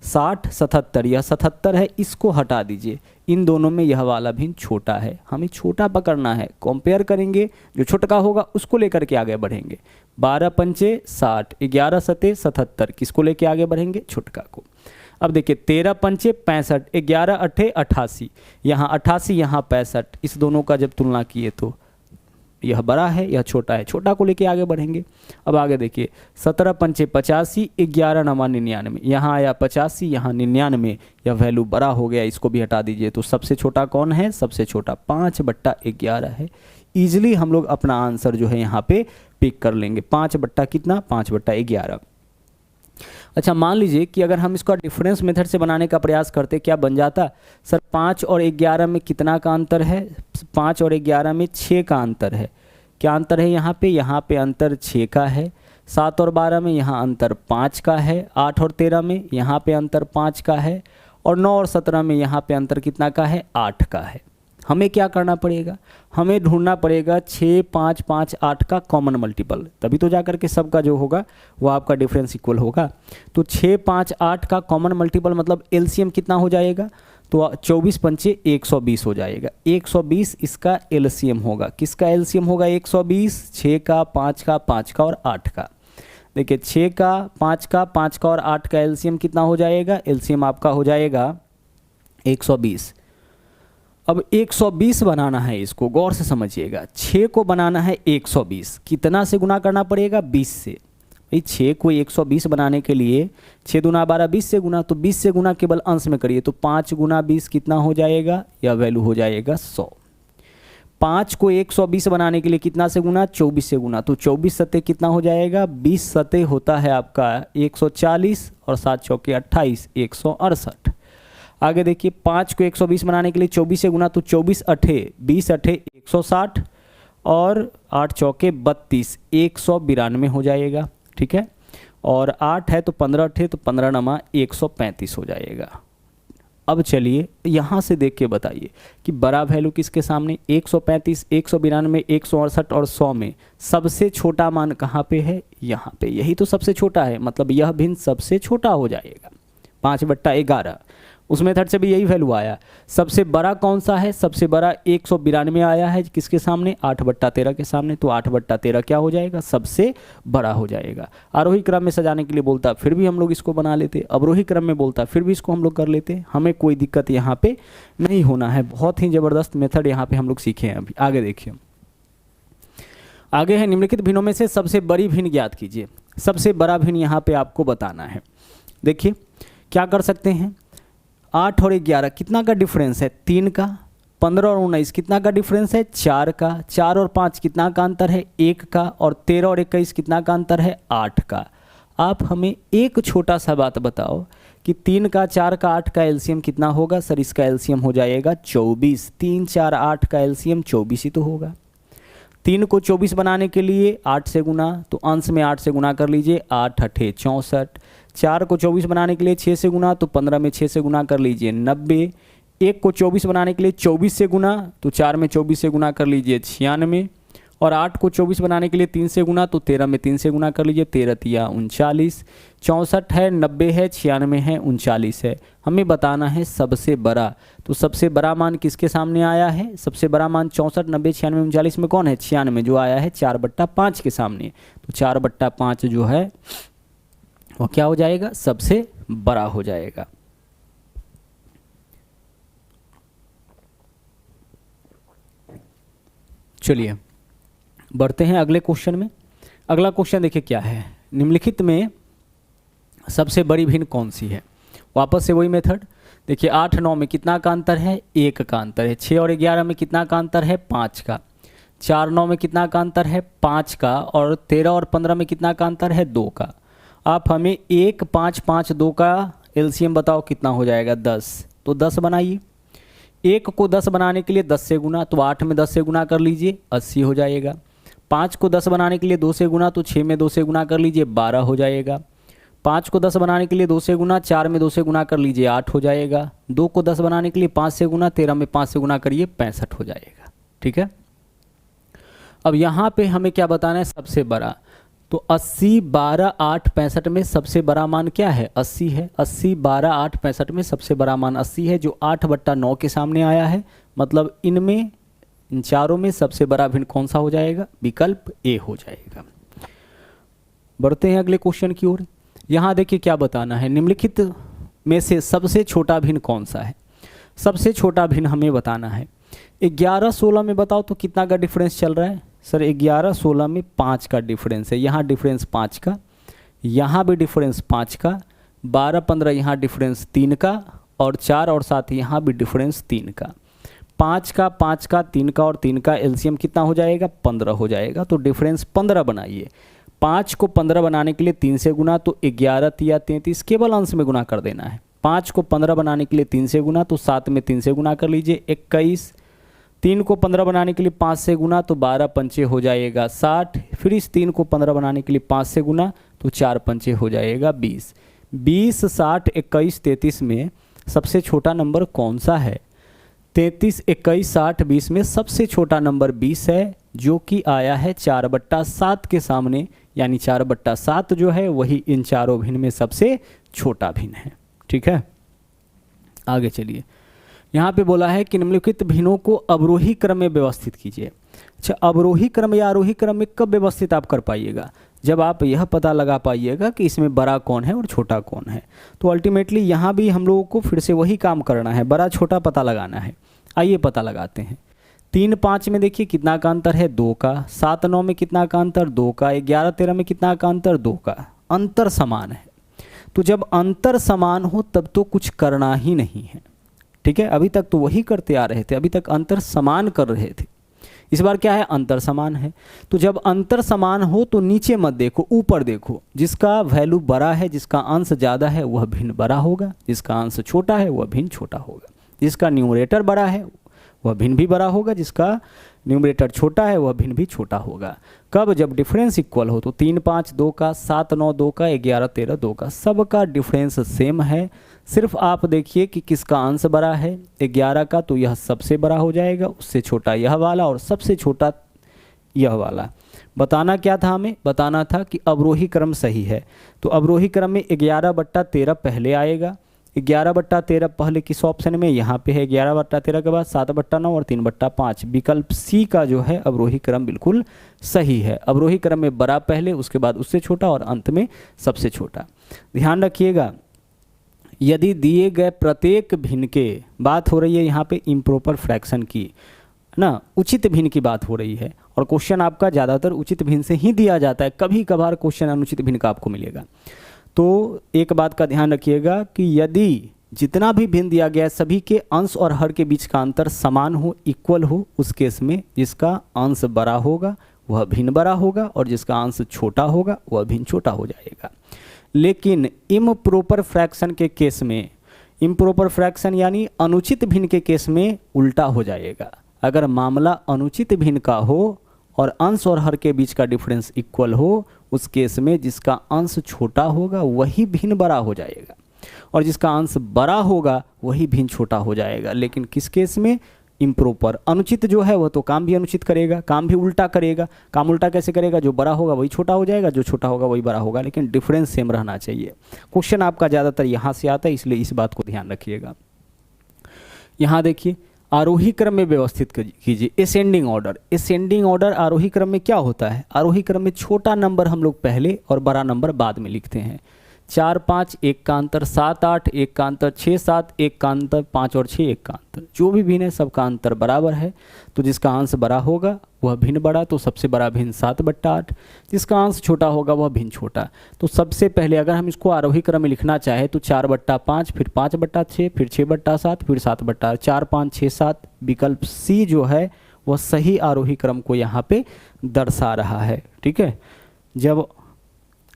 60 77, यह 77 है, इसको हटा दीजिए। इन दोनों में यह वाला भिन्न छोटा है, हमें छोटा पकड़ना है। कंपेयर करेंगे, जो छोटा होगा उसको लेकर के आगे बढ़ेंगे। 12 पंचे 60, 11 सते 77, किसको लेके आगे बढ़ेंगे? छोटका को। अब देखिए 13 पंचे 65, 11 अठे 88, यहाँ 88 यहाँ 65, इस दोनों का जब तुलना किए तो यह बड़ा है, यह छोटा है, छोटा को लेके आगे बढ़ेंगे। अब आगे देखिए 17 पंचे 85, 11 नमा 99, यहाँ आया 85, यहाँ 99, यह वैल्यू बड़ा हो गया, इसको भी हटा दीजिए। तो सबसे छोटा कौन है? सबसे छोटा 5/11 है। ईजिली हम लोग अपना आंसर जो है यहाँ पे पिक कर लेंगे। 5 बट्टा कितना? 5/11। अच्छा, मान लीजिए कि अगर हम इसका डिफरेंस मेथड से बनाने का प्रयास करते, क्या बन जाता? सर 5 और 11 में कितना का अंतर है? 5 और 11 में 6 का अंतर है। क्या अंतर है यहाँ पे? यहाँ पे अंतर 6 का है। 7 और 12 में यहाँ अंतर 5 का है। 8 और 13 में यहाँ पे अंतर 5 का है। और 9 और 17 में यहाँ पे अंतर कितना का है? 8 का है। हमें क्या करना पड़ेगा? हमें ढूंढना पड़ेगा 6, 5, 5, 8 का कॉमन मल्टीपल, तभी तो जाकर के सबका जो होगा वो आपका डिफरेंस इक्वल होगा। तो 6, 5, 8 का कॉमन मल्टीपल मतलब एलसीएम कितना हो जाएगा? तो 24 पंचे 120 हो जाएगा। 120 इसका एलसीएम होगा। किसका एलसीएम होगा? 120, 6 का, 5 का, 5 का और 8 का। देखिए 6 का, 5 का, 5 का और 8 का एलसीएम कितना हो जाएगा? एलसीएम आपका हो जाएगा 120। अब 120 बनाना है, इसको गौर से समझिएगा। 6 को बनाना है 120, कितना से गुना करना पड़ेगा? 20 से। भाई 6 को 120 बनाने के लिए 6 दूना 12, 20 से गुना, तो 20 से गुना केवल अंश में करिए, तो 5 गुना 20 कितना हो जाएगा? यह वैल्यू हो जाएगा 100। 5 को 120 बनाने के लिए कितना से गुना? 24 से गुना, तो 24 सते कितना हो जाएगा? 20 सते होता है आपका 140 और 7 चौके 28, 168। आगे देखिए 5 को 120 बनाने के लिए 24 से गुना, तो 24 अठे 20 अठे 160 और 8 चौके 32, 192 हो जाएगा। ठीक है, और 8 है तो 15 अठे तो 15 नमा 135 हो जाएगा। अब चलिए यहाँ से देख के बताइए कि बड़ा वैल्यू किसके सामने? 135, 192, 168 और 100 में सबसे छोटा मान कहाँ पे है? यहाँ पे। यही तो सबसे छोटा है, मतलब यह भिन्न सबसे छोटा हो जाएगा। 5/11 उस मेथड से भी यही वैल्यू आया। सबसे बड़ा कौन सा है? सबसे बड़ा 192 आया है, किसके सामने? 8/13 के सामने। तो 8/13 क्या हो जाएगा? सबसे बड़ा हो जाएगा। आरोही क्रम में सजाने के लिए बोलता फिर भी हम लोग इसको बना लेते, अवरोही क्रम में बोलता फिर भी इसको हम लोग कर लेते, हमें कोई दिक्कत यहाँ पे नहीं होना है। बहुत ही ज़बरदस्त मेथड यहाँ पे हम लोग सीखे हैं। अभी आगे देखिए, आगे है निम्नलिखित भिन्नों में से सबसे बड़ी भिन्न ज्ञात कीजिए। सबसे बड़ा भिन्न यहाँ पे आपको बताना है। देखिए क्या कर सकते हैं? 8 और 11 कितना का डिफरेंस है? 3 का। 15 और 19 कितना का डिफरेंस है? 4 का। 4 और 5 कितना का अंतर है? 1 का। और 13 और 21 कितना का अंतर है? 8 का। आप हमें एक छोटा सा बात बताओ कि 3 का, 4 का, 8 का एलसीएम कितना होगा? सर इसका एलसीएम हो जाएगा 24। 3, 4, 8 का एलसीएम 24 ही तो होगा। 3 को 24 बनाने के लिए 8 से गुना, तो अंश में 8 से गुना कर लीजिए, 8 अठे 64। 4 को 24 बनाने के लिए 6 से गुना, तो 15 में 6 से गुना कर लीजिए 90। 1 को 24 बनाने के लिए 24 से गुना, तो 4 में 24 से गुना कर लीजिए 96। और 8 को 24 बनाने के लिए 3 से गुना, तो 13 में 3 से गुना कर लीजिए 13 तिया 39। 64 है, 90 है, 96 है, 39 है। हमें बताना है सबसे बड़ा। तो सबसे बड़ा मान किसके सामने आया है? सबसे बड़ा मान 64, 90, 96, 39 में कौन है? 96 जो आया है 4/5 के सामने। तो 4/5 जो है वो क्या हो जाएगा? सबसे बड़ा हो जाएगा। चलिए बढ़ते हैं अगले क्वेश्चन में। अगला क्वेश्चन देखिए क्या है? निम्नलिखित में सबसे बड़ी भिन्न कौन सी है? वापस से वही मेथड। देखिए 8, 9 में कितना का अंतर है? 1 का अंतर है। 6 और 11 में कितना का अंतर है? 5 का। 4, 9 में कितना का अंतर है? 5 का। और 13 और 15 में कितना का अंतर है? 2 का। आप हमें 1, 5, 5, 2 का एलसीएम बताओ कितना हो जाएगा? 10। तो 10 बनाइए। 1 को 10 बनाने के लिए 10 से गुना, तो 8 में 10 से गुना कर लीजिए 80 हो जाएगा। 5 को 10 बनाने के लिए 2 से गुना, तो 6 में 2 से गुना कर लीजिए 12 हो जाएगा। 5 को 10 बनाने के लिए 2 से गुना, 4 में 2 से गुना कर लीजिए 8 हो जाएगा। 2 को 10 बनाने के लिए 5 से गुना, 13 में 5 से गुना करिए 65 हो जाएगा। ठीक है, अब यहाँ पे हमें क्या बताना है? सबसे बड़ा। तो 80, 12, 8, 65 में सबसे बड़ा मान क्या है? 80 है। 80, 12, 8, 65 में सबसे बड़ा मान 80 है, जो 8/9 के सामने आया है। मतलब इनमें, इन चारों में सबसे बड़ा भिन्न कौन सा हो जाएगा? विकल्प ए हो जाएगा। बढ़ते हैं अगले क्वेश्चन की ओर। यहाँ देखिए क्या बताना है, निम्नलिखित में से सबसे छोटा भिन्न कौन सा है? सबसे छोटा भिन्न हमें बताना है। 11, 16 में बताओ तो कितना का डिफरेंस चल रहा है? सर 11, 16 में 5 का डिफरेंस है। यहाँ डिफरेंस 5 का, यहाँ भी डिफरेंस 5 का, 12, 15 यहाँ डिफरेंस 3 का, और 4 और 7 यहाँ भी डिफरेंस 3 का। 5 का, 5 का, 3 का और 3 का एलसीएम कितना हो जाएगा? 15 हो जाएगा। तो डिफरेंस 15 बनाइए। 5 को 15 बनाने के लिए 3 से गुना, तो 11 तिया 33, केवल अंश में गुना कर देना है। 5 को 15 बनाने के लिए 3 से गुना, तो 7 में 3 से गुना कर लीजिए, 21। 3 को 15 बनाने के लिए 5 से गुना, तो 12 पंचे हो जाएगा 60। फिर इस 3 को 15 बनाने के लिए 5 से गुना, तो 4 पंचे हो जाएगा 20। 20, 60, 21, 33 में सबसे छोटा नंबर कौन सा है? 33, 21, 60, 20 में सबसे छोटा नंबर 20 है, जो कि आया है 4/7 के सामने। यानी 4/7 जो है वही इन चारों भिन्न में सबसे छोटा भिन्न है। ठीक है, आगे चलिए। यहाँ पे बोला है कि निम्नलिखित भिन्नों को अवरोही क्रम में व्यवस्थित कीजिए। अच्छा, अवरोही क्रम या आरोही क्रम में कब व्यवस्थित आप कर पाइएगा? जब आप यह पता लगा पाइएगा कि इसमें बड़ा कौन है और छोटा कौन है। तो अल्टीमेटली यहाँ भी हम लोगों को फिर से वही काम करना है, बड़ा छोटा पता लगाना है। आइए पता लगाते हैं। 3, 5 में देखिए कितना का अंतर है? 2 का। 7, 9 में कितना का अंतर? 2 का। 11, 13 में कितना का अंतर? 2 का। अंतर समान है। तो जब अंतर समान हो तब तो कुछ करना ही नहीं है। ठीक है, अभी तक तो वही करते आ रहे थे, अभी तक अंतर समान कर रहे थे। इस बार क्या है? अंतर समान है। तो जब अंतर समान हो तो नीचे मत देखो, ऊपर देखो। जिसका वैल्यू बड़ा है, जिसका अंश ज़्यादा है, वह भिन्न बड़ा होगा। जिसका अंश छोटा है वह भिन्न छोटा होगा। जिसका न्यूमरेटर बड़ा है वह भिन्न भी बड़ा होगा, जिसका न्यूमरेटर छोटा है वह भिन्न भी छोटा होगा। कब? जब डिफरेंस इक्वल हो। तो 3, 5 2 का, 7, 9 2 का, 11, 13 2 का, सबका डिफरेंस सेम है। सिर्फ आप देखिए कि किसका अंश बड़ा है। 11 का तो यह सबसे बड़ा हो जाएगा, उससे छोटा यह वाला, और सबसे छोटा यह वाला। बताना क्या था हमें? बताना था कि अवरोही क्रम सही है। तो अवरोही क्रम में 11/13 पहले आएगा। 11/13 पहले किस ऑप्शन में? यहाँ पे है। 11/13 के बाद 7/9 और 3/5। विकल्प सी का जो है अवरोही क्रम बिल्कुल सही है। अवरोही क्रम में बड़ा पहले, उसके बाद उससे छोटा और अंत में सबसे छोटा। ध्यान रखिएगा, यदि दिए गए प्रत्येक भिन्न के, बात हो रही है यहाँ पे इम्प्रॉपर फ्रैक्शन की ना, उचित भिन्न की बात हो रही है। और क्वेश्चन आपका ज़्यादातर उचित भिन्न से ही दिया जाता है, कभी कभार क्वेश्चन अनुचित भिन्न का आपको मिलेगा। तो एक बात का ध्यान रखिएगा कि यदि जितना भी भिन्न दिया गया है सभी के अंश और हर के बीच का अंतर समान हो, इक्वल हो, उस केस में जिसका अंश बड़ा होगा वह भिन्न बड़ा होगा, और जिसका अंश छोटा होगा वह भिन्न छोटा हो जाएगा। लेकिन इम्प्रॉपर फ्रैक्शन के केस में, इम्प्रॉपर फ्रैक्शन यानी अनुचित भिन्न के केस में उल्टा हो जाएगा। अगर मामला अनुचित भिन्न का हो और अंश और हर के बीच का डिफरेंस इक्वल हो, उस केस में जिसका अंश छोटा होगा वही भिन्न बड़ा हो जाएगा, और जिसका अंश बड़ा होगा वही भिन्न छोटा हो जाएगा। लेकिन किस केस में? इम्प्रॉपर। अनुचित जो है वह तो काम भी अनुचित करेगा, काम भी उल्टा करेगा। काम उल्टा कैसे करेगा? जो बड़ा होगा वही छोटा हो जाएगा, जो छोटा होगा वही बड़ा होगा, लेकिन डिफरेंस सेम रहना चाहिए। क्वेश्चन आपका ज़्यादातर यहाँ से आता है, इसलिए इस बात को ध्यान रखिएगा। यहाँ देखिए, आरोही क्रम में व्यवस्थित कीजिए। Ascending order. असेंडिंग ऑर्डर आरोही क्रम में क्या होता है? आरोही क्रम में छोटा नंबर हम लोग पहले और बड़ा नंबर बाद में लिखते हैं। 4, 5 1 का अंतर, 7, 8 1 का अंतर, 6, 7 1 का अंतर, 5 और 6 1 का अंतर। जो भी भिन्न है सबका अंतर बराबर है, तो जिसका अंश बड़ा होगा वह भिन्न बड़ा, तो सबसे बड़ा भिन्न 7/8। जिसका अंश छोटा होगा वह भिन्न छोटा। तो सबसे पहले अगर हम इसको आरोही क्रम में लिखना चाहे तो 4/5, फिर 5/6, फिर 6/7, फिर 7/8, 4, 5, 6, 7। विकल्प सी जो है वह सही आरोही क्रम को यहाँ पे दर्शा रहा है। ठीक है, जब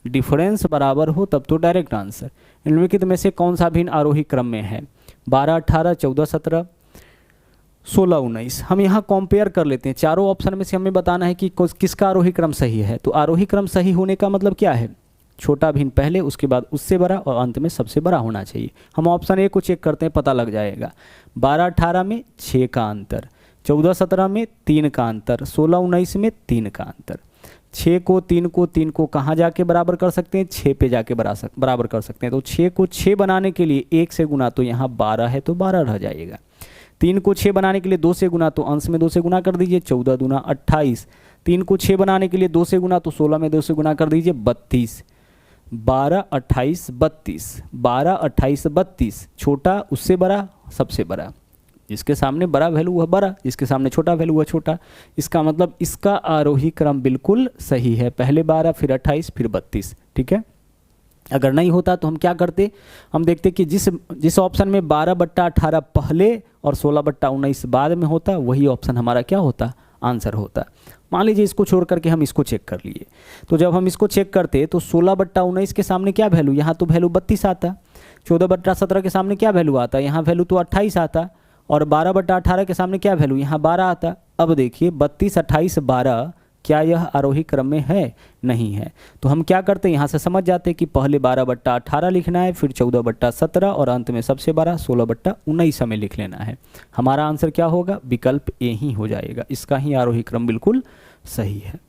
डिफरेंस बराबर हो तब तो डायरेक्ट आंसर। निम्नलिखित में से कौन सा भिन्न आरोही क्रम में है? 12, 18, 14, 17, 16, 19। हम यहाँ कंपेयर कर लेते हैं। चारों ऑप्शन में से हमें बताना है कि किसका आरोही क्रम सही है। तो आरोही क्रम सही होने का मतलब क्या है? छोटा भिन्न पहले, उसके बाद उससे बड़ा, और अंत में सबसे बड़ा होना चाहिए। हम ऑप्शन ए को चेक करते हैं, पता लग जाएगा। 12, 18 में 6 का अंतर, 14, 17 में 3 का अंतर, 16, 19 में 3 का अंतर। 6 को 3 को कहाँ जाके बराबर कर सकते हैं, 6 पे जाके बराबर कर सकते हैं। तो 6 को 6 बनाने के लिए 1 से गुना, तो यहाँ 12 है तो 12 रह जाएगा। 3 को 6 बनाने के लिए 2 से गुना, तो अंश में 2 से गुना कर दीजिए, 14 दूना 28। 3 को 6 बनाने के लिए 2 से गुना, तो 16 में 2 से गुना कर दीजिए, 32। 12 28 32, 12 28 32, छोटा उससे बड़ा सबसे बड़ा, जिसके सामने बड़ा वैल्यू वह बड़ा, जिसके सामने छोटा वैल्यू वह छोटा। इसका मतलब इसका आरोही क्रम बिल्कुल सही है, पहले 12 फिर 28 फिर 32, ठीक है। अगर नहीं होता तो हम क्या करते, हम देखते कि जिस ऑप्शन में 12/18 पहले और 16/19 बाद में होता, वही ऑप्शन हमारा क्या होता, आंसर होता। मान लीजिए इसको छोड़ करके हम इसको चेक कर लिए, तो जब हम इसको चेक करते तो 16/19 के सामने क्या वैल्यू, यहाँ तो वैल्यू 32 आता। 14/17 के सामने क्या वैल्यू आता, यहाँ वैल्यू तो 28 आता। और 12/18 के सामने क्या वैल्यू, यहाँ 12 आता। अब देखिए 32 28 12, क्या यह आरोही क्रम में है, नहीं है। तो हम क्या करते हैं, यहाँ से समझ जाते हैं कि पहले 12/18 लिखना है, फिर 14/17 और अंत में सबसे बड़ा 16/19 हमें लिख लेना है। हमारा आंसर क्या होगा, विकल्प ए ही हो जाएगा, इसका ही आरोही क्रम बिल्कुल सही है।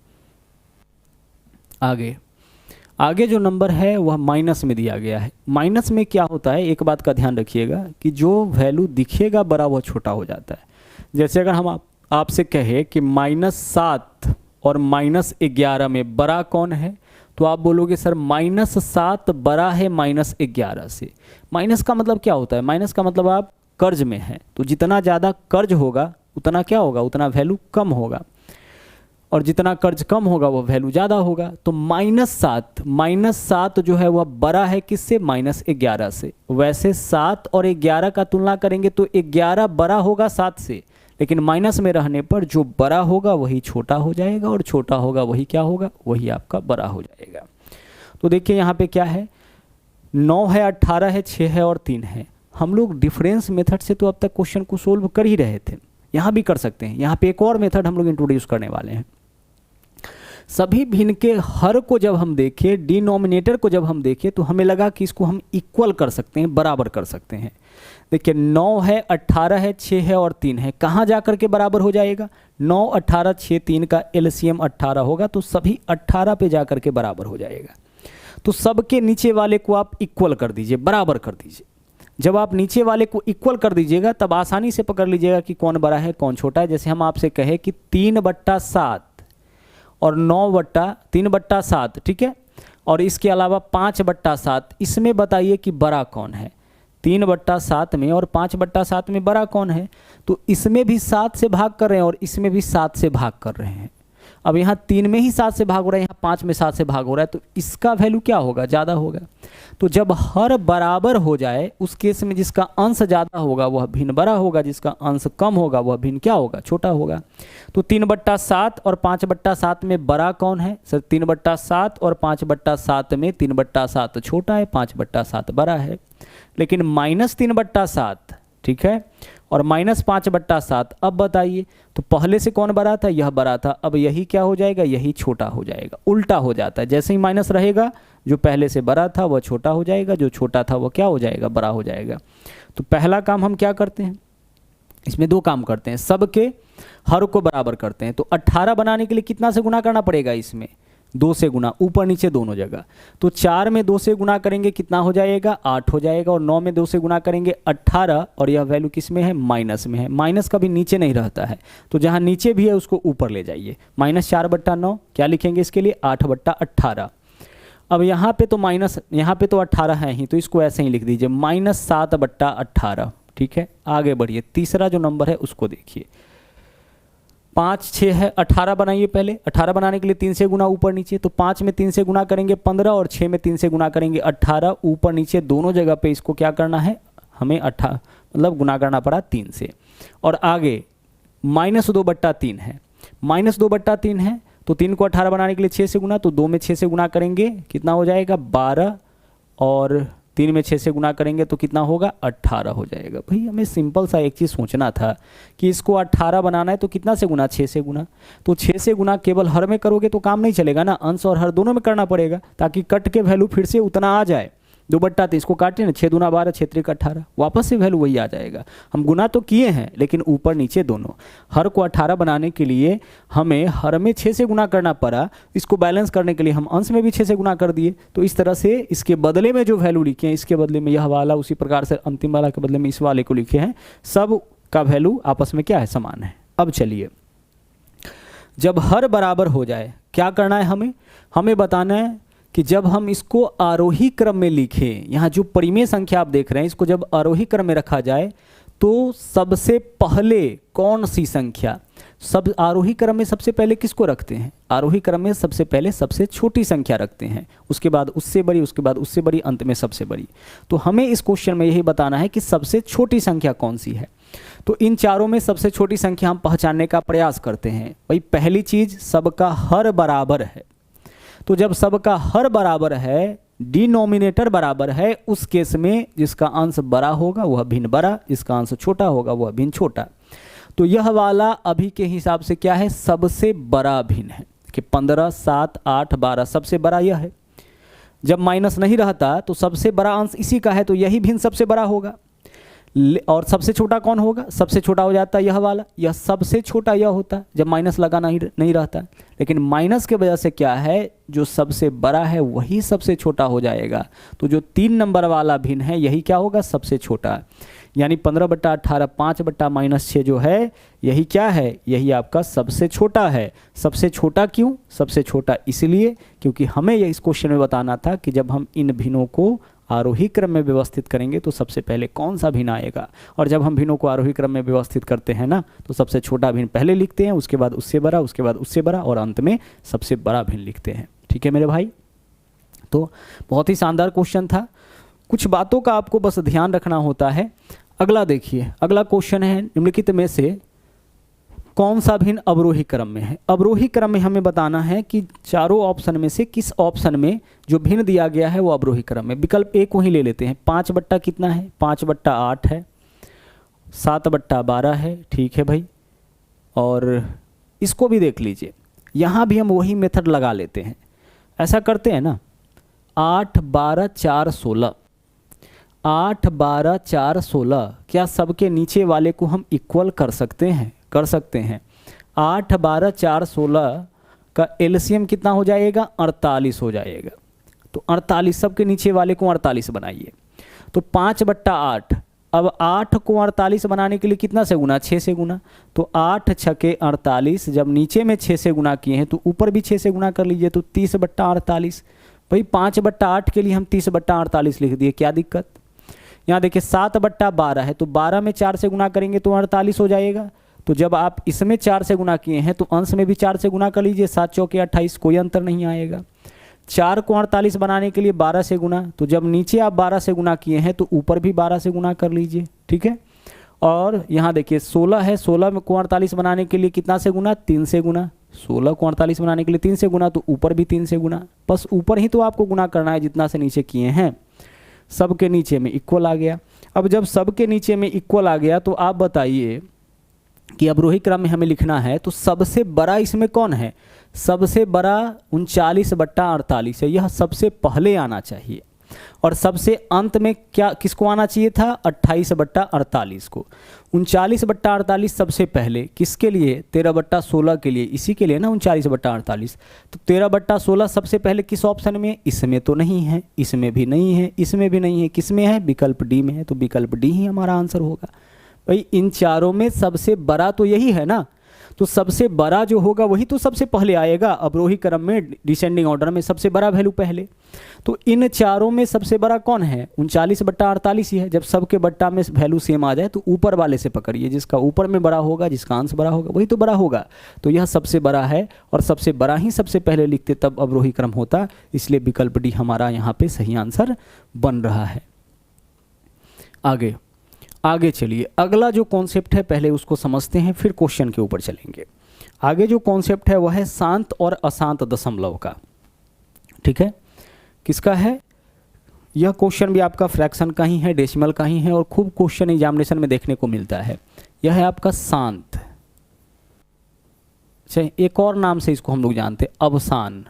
आगे जो नंबर है वह माइनस में दिया गया है। माइनस में क्या होता है, एक बात का ध्यान रखिएगा कि जो वैल्यू दिखेगा बड़ा वह छोटा हो जाता है। जैसे अगर हम आपसे कहे कि -7 और -11 में बड़ा कौन है, तो आप बोलोगे सर -7 बड़ा है -11 से। माइनस का मतलब क्या होता है, माइनस का मतलब आप कर्ज में हैं, तो जितना ज़्यादा कर्ज होगा उतना क्या होगा, उतना वैल्यू कम होगा, और जितना कर्ज कम होगा वह वैल्यू ज़्यादा होगा। तो -7 जो है वह बड़ा है किससे, -11 से। वैसे 7 और 11 का तुलना करेंगे तो 11 बड़ा होगा 7 से, लेकिन माइनस में रहने पर जो बड़ा होगा वही छोटा हो जाएगा, और छोटा होगा वही क्या होगा, वही आपका बड़ा हो जाएगा। तो देखिए यहाँ पे क्या है, 9 है, 18 है, 6 है और 3 है। हम लोग डिफरेंस मेथड से तो अब तक क्वेश्चन को सोल्व कर ही रहे थे, यहाँ भी कर सकते हैं। यहाँ पे एक और मेथड हम लोग इंट्रोड्यूस करने वाले हैं। सभी भिन्न के हर को जब हम देखें, डिनोमिनेटर को जब हम देखें, तो हमें लगा कि इसको हम इक्वल कर सकते हैं, बराबर कर सकते हैं। देखिए 9 है, 18 है, 6 है और 3 है, कहाँ जा कर के बराबर हो जाएगा, 9 18 6 3 का एलसीएम 18 होगा, तो सभी 18 पे जा कर के बराबर हो जाएगा। तो सबके नीचे वाले को आप इक्वल कर दीजिए, बराबर कर दीजिए। जब आप नीचे वाले को इक्वल कर दीजिएगा तब आसानी से पकड़ लीजिएगा कि कौन बड़ा है कौन छोटा है। जैसे हम आपसे कहे कि 3/7 और 3/7, ठीक है, और इसके अलावा 5/7, इसमें बताइए कि बड़ा कौन है। 3/7 में और 5/7 में बड़ा कौन है, तो इसमें भी 7 से भाग कर रहे हैं और इसमें भी 7 से भाग कर रहे हैं। अब यहाँ 3 में ही 7 से भाग हो रहा है, यहाँ 5 में 7 से भाग हो रहा है, तो इसका वैल्यू क्या होगा, ज़्यादा होगा। तो जब हर बराबर हो जाए उस केस में जिसका अंश ज़्यादा होगा वह भिन्न बड़ा होगा, जिसका अंश कम होगा वह भिन्न क्या होगा, छोटा होगा। तो 3/7 और 5/7 में बड़ा कौन है सर, 3/7 और 5/7 में 3/7 छोटा है, 5/7 बड़ा है। लेकिन -3/7, ठीक है, और -5/7, अब बताइए तो पहले से कौन बड़ा था, यह बड़ा था, अब यही क्या हो जाएगा, यही छोटा हो जाएगा। उल्टा हो जाता है, जैसे ही माइनस रहेगा जो पहले से बड़ा था वह छोटा हो जाएगा, जो छोटा था वह क्या हो जाएगा, बड़ा हो जाएगा। तो पहला काम हम क्या करते हैं, इसमें 2 काम करते हैं, सबके हर को बराबर करते हैं। तो 18 बनाने के लिए कितना से गुना करना पड़ेगा, इसमें 2 से गुना, ऊपर नीचे दोनों जगह। तो 4 में 2 से गुना करेंगे कितना हो जाएगा, 8 हो जाएगा, और 9 में 2 से गुना करेंगे 18, और यह वैल्यू किस में है, माइनस में है। माइनस कभी नीचे नहीं रहता है, तो जहाँ नीचे भी है उसको ऊपर ले जाइए। -4/9 क्या लिखेंगे इसके लिए, 8/18। अब यहाँ पे तो माइनस, यहाँ पे तो 18 है ही, तो इसको ऐसे ही लिख दीजिए, -7/18, ठीक है। आगे बढ़िए, तीसरा जो नंबर है उसको देखिए, 5 6 है, 18 बनाइए। पहले 18 बनाने के लिए 3 से गुना ऊपर नीचे, तो 5 में 3 से गुना करेंगे 15, और 6 में 3 से गुना करेंगे 18, ऊपर नीचे दोनों जगह पे इसको क्या करना है, हमें 18 मतलब गुना करना पड़ा 3 से। और आगे -2/3 है, -2/3 है, तो 3 को 18 बनाने के लिए 6 से गुना, तो 2 में 6 से गुना करेंगे कितना हो जाएगा, 12, और 3 में 6 से गुना करेंगे तो कितना होगा, 18 हो जाएगा। भाई हमें सिंपल सा एक चीज़ सोचना था कि इसको 18 बनाना है तो कितना से गुना, 6 से गुना। तो 6 से गुना केवल हर में करोगे तो काम नहीं चलेगा ना, अंश और हर दोनों में करना पड़ेगा, ताकि कट के वैल्यू फिर से उतना आ जाए। 2/3 इसको काटे ना, 6 दूना 12, 6 त्रिक 18, वापस से वैल्यू वही आ जाएगा। हम गुना तो किए हैं लेकिन ऊपर नीचे दोनों। हर को 18 बनाने के लिए हमें हर में 6 से गुना करना पड़ा, इसको बैलेंस करने के लिए हम अंश में भी 6 से गुना कर दिए। तो इस तरह से इसके बदले में जो वैल्यू लिखे हैं, इसके बदले में यह वाला, उसी प्रकार से अंतिम वाला के बदले में इस वाले को लिखे हैं, सब का वैल्यू आपस में क्या है, समान है। अब चलिए, जब हर बराबर हो जाए क्या करना है हमें बताना है कि जब हम इसको आरोही क्रम में लिखें, यहाँ जो परिमेय संख्या आप देख रहे हैं इसको जब आरोही क्रम में रखा जाए तो सबसे पहले कौन सी संख्या, सब आरोही क्रम में सबसे पहले किसको रखते हैं, आरोही क्रम में सबसे पहले सबसे छोटी संख्या रखते हैं, उसके बाद उससे बड़ी, उसके बाद उससे बड़ी, अंत में सबसे बड़ी। तो हमें इस क्वेश्चन में यही बताना है कि सबसे छोटी संख्या कौन सी है। तो इन चारों में सबसे छोटी संख्या हम पहचानने का प्रयास करते हैं। भाई पहली चीज, सबका हर बराबर है। तो जब सबका हर बराबर है, डिनोमिनेटर बराबर है, उस केस में जिसका अंश बड़ा होगा वह भिन्न बड़ा, जिसका अंश छोटा होगा वह भिन्न छोटा। तो यह वाला अभी के हिसाब से क्या है, सबसे बड़ा भिन्न है कि 15, 7, 8, 12 सबसे बड़ा यह है। जब माइनस नहीं रहता तो सबसे बड़ा अंश इसी का है, तो यही भिन्न सबसे बड़ा होगा। और सबसे छोटा कौन होगा, सबसे छोटा हो जाता है यह वाला, यह सबसे छोटा यह होता है जब माइनस लगा नहीं रहता। लेकिन माइनस के वजह से क्या है, जो सबसे बड़ा है वही सबसे छोटा हो जाएगा। तो जो 3 नंबर वाला भिन्न है यही क्या होगा, सबसे छोटा। यानी 15/18, 5/-6 जो है यही क्या है, यही आपका सबसे छोटा है। सबसे छोटा क्यों, सबसे छोटा इसलिए क्योंकि हमें यह इस क्वेश्चन में बताना था कि जब हम इन भिन्नों को आरोही क्रम में व्यवस्थित करेंगे तो सबसे पहले कौन सा भिन्न आएगा। और जब हम भिन्नों को आरोही क्रम में व्यवस्थित करते हैं ना, तो सबसे छोटा भिन्न पहले लिखते हैं, उसके बाद उससे बड़ा, उसके बाद उससे बड़ा, और अंत में सबसे बड़ा भिन्न लिखते हैं। ठीक है मेरे भाई, तो बहुत ही शानदार क्वेश्चन था। कुछ बातों का आपको बस ध्यान रखना होता है। अगला देखिए, अगला क्वेश्चन है, निम्नलिखित में से कौन सा भिन्न अवरोही क्रम में है। अवरोही क्रम में हमें बताना है कि चारों ऑप्शन में से किस ऑप्शन में जो भिन्न दिया गया है वो अवरोही क्रम में। विकल्प ए को ही ले लेते हैं। 5 कितना है, 5/8 है, 7/12 है, ठीक है भाई। और इसको भी देख लीजिए, यहाँ भी हम वही मेथड लगा लेते हैं। ऐसा करते हैं ना, 8, 12, 4, 16, 8, 12, 4, 16, क्या सबके नीचे वाले को हम इक्वल कर सकते हैं, कर सकते हैं। 8, 12, 4, 16 का एलसीएम कितना हो जाएगा, 48 हो जाएगा। तो 48, सबके नीचे वाले को 48 बनाइए। तो 5/8, अब 8 को 48 बनाने के लिए कितना से गुना, 6 से गुना। तो 8 छके 48, जब नीचे में 6 से गुना किए हैं तो ऊपर भी 6 से गुना कर लीजिए, तो 30/48। भाई 5/8 के लिए हम 30/48 लिख दिए, क्या दिक्कत। यहाँ देखिए 7/12 है, तो 12 में 4 से गुना करेंगे तो 48 हो जाएगा। तो जब आप इसमें 4 से गुना किए हैं तो अंश में भी 4 से गुना कर लीजिए, 7 चौके 28, कोई अंतर नहीं आएगा। 4 को 48 बनाने के लिए 12 से गुना, तो जब नीचे आप 12 से गुना किए हैं तो ऊपर भी 12 से गुना कर लीजिए, ठीक है। और यहाँ देखिए 16 है, 16 को 48 बनाने के लिए कितना से गुना, 3 से गुना। 16 को 48 बनाने के लिए 3 से गुना, तो ऊपर भी 3 से गुना। बस ऊपर ही तो आपको गुना करना है जितना से नीचे किए हैं। सबके नीचे में इक्वल आ गया। अब जब सबके नीचे में इक्वल आ गया तो आप बताइए कि अवरोही क्रम में हमें लिखना है, तो सबसे बड़ा इसमें कौन है, सबसे बड़ा 39/48 है, यह सबसे पहले आना चाहिए। और सबसे अंत में क्या किसको आना चाहिए था, 28/48 को। 39/48 सबसे पहले किसके लिए, 13/16 के लिए, इसी के लिए ना 39/48। तो 13/16 सबसे पहले किस ऑप्शन में, इसमें तो नहीं है, इसमें भी नहीं है, इसमें भी नहीं है, किस में है, विकल्प डी में है। तो विकल्प डी ही हमारा आंसर होगा। भाई इन चारों में सबसे बड़ा तो यही है ना, तो सबसे बड़ा जो होगा वही तो सबसे पहले आएगा। अवरोही क्रम में डिसेंडिंग ऑर्डर में सबसे बड़ा वैल्यू पहले। तो इन चारों में सबसे बड़ा कौन है, 39/48 ही है। जब सबके बट्टा में वैल्यू सेम आ जाए तो ऊपर वाले से पकड़िए, जिसका ऊपर में बड़ा होगा, जिसका अंश बड़ा होगा वही तो बड़ा होगा। तो यह सबसे बड़ा है और सबसे बड़ा ही सबसे पहले लिखते तब अवरोही क्रम होता, इसलिए विकल्प डी हमारा यहाँ पे सही आंसर बन रहा है। आगे चलिए, अगला जो कॉन्सेप्ट है पहले उसको समझते हैं, फिर क्वेश्चन के ऊपर चलेंगे। आगे जो कॉन्सेप्ट है वह है शांत और अशांत दशमलव का। ठीक है, किसका है, यह क्वेश्चन भी आपका फ्रैक्शन का ही है, डेसिमल का ही है, और खूब क्वेश्चन एग्जामिनेशन में देखने को मिलता है। यह है आपका शांत, एक और नाम से इसको हम लोग जानते हैं अवसान।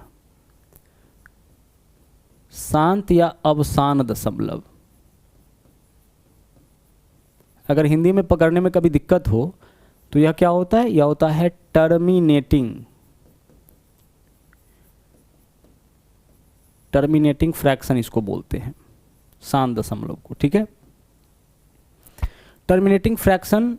शांत या अवसान दशमलव। अगर हिंदी में पकड़ने में कभी दिक्कत हो तो यह क्या होता है, यह होता है टर्मिनेटिंग फ्रैक्शन इसको बोलते हैं, शांत दशमलव को। ठीक है, टर्मिनेटिंग फ्रैक्शन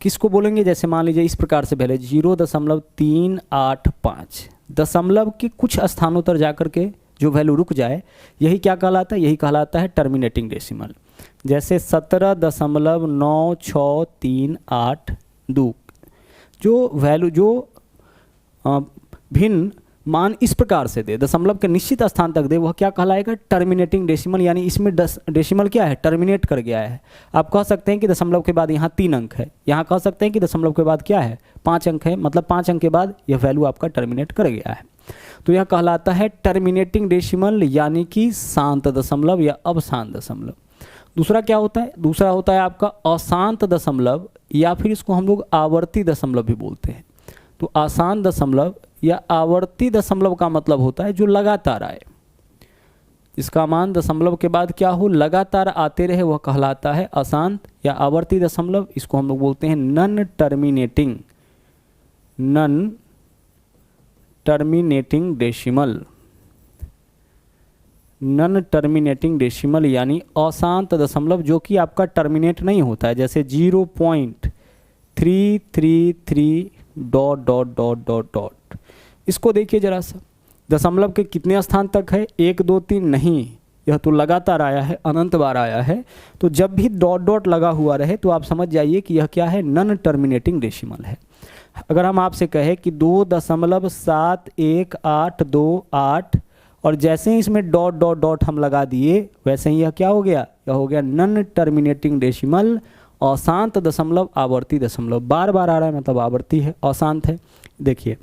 किसको बोलेंगे, जैसे मान लीजिए इस प्रकार से पहले 0.385 दशमलव के कुछ स्थानों पर जाकर के जो वैल्यू रुक जाए, यही क्या कहलाता है, यही कहलाता है टर्मिनेटिंग डेसिमल। जैसे 17.9638 जो वैल्यू जो भिन्न मान इस प्रकार से दे, दशमलव के निश्चित स्थान तक दे, वह क्या कहलाएगा, टर्मिनेटिंग डेसिमल। यानी इसमें डेसिमल क्या है, टर्मिनेट कर गया है। आप कह सकते हैं कि दशमलव के बाद यहाँ 3 अंक है, यहाँ कह सकते हैं कि दशमलव के बाद क्या है, 5 अंक है, मतलब 5 अंक के बाद यह वैल्यू आपका टर्मिनेट कर गया है। तो यह कहलाता है टर्मिनेटिंग डेसिमल, यानी कि शांत दशमलव या अवशांत दशमलव। दूसरा क्या होता है, दूसरा होता है आपका अशांत दशमलव, या फिर इसको हम लोग आवर्ती दशमलव भी बोलते हैं। तो अशांत दशमलव या आवर्ती दशमलव का मतलब होता है जो लगातार आए, इसका मान दशमलव के बाद क्या हो, लगातार आते रहे, वह कहलाता है अशांत या आवर्ती दशमलव। इसको हम लोग बोलते हैं non terminating decimal. Non terminating decimal यानी अशांत दशमलव जो कि आपका टर्मिनेट नहीं होता है, जैसे 0.333 ... इसको देखिए जरा सा, दशमलव के कितने स्थान तक है, 1 2 3 नहीं, यह तो लगातार आया है, अनंत बार आया है। तो जब भी डॉट लगा हुआ रहे तो आप समझ जाइए कि यह क्या है, नॉन टर्मिनेटिंग डेसिमल है। अगर हम आपसे कहें कि 2.7128 और जैसे ही इसमें डॉट हम लगा दिए, वैसे ही यह क्या हो गया, यह हो गया नॉन टर्मिनेटिंग डेसिमल, अशांत दशमलव, आवर्ती दशमलव। बार बार आ रहा है मतलब आवर्ती है, अशांत है। देखिए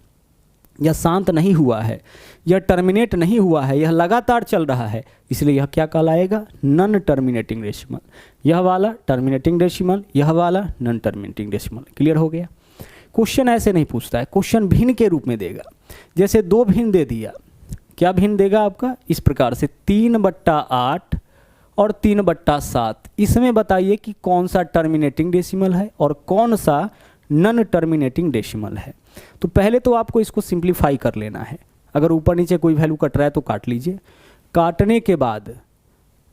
यह शांत नहीं हुआ है, यह टर्मिनेट नहीं हुआ है, यह लगातार चल रहा है, इसलिए यह क्या कहलाएगा, नॉन टर्मिनेटिंग डेसिमल। यह वाला टर्मिनेटिंग डेसिमल, यह वाला नॉन टर्मिनेटिंग डेसिमल। क्लियर हो गया। क्वेश्चन ऐसे नहीं पूछता है, क्वेश्चन भिन्न के रूप में देगा। जैसे 2 भिन्न दे दिया, क्या भिन्न देगा आपका, इस प्रकार से 3/8 और 3/7। इसमें बताइए कि कौन सा टर्मिनेटिंग डेसिमल है और कौन सा नॉन टर्मिनेटिंग डेसिमल है। तो पहले तो आपको इसको सिंप्लीफाई कर लेना है। अगर ऊपर नीचे कोई वैल्यू कट रहा है तो काट लीजिए। काटने के बाद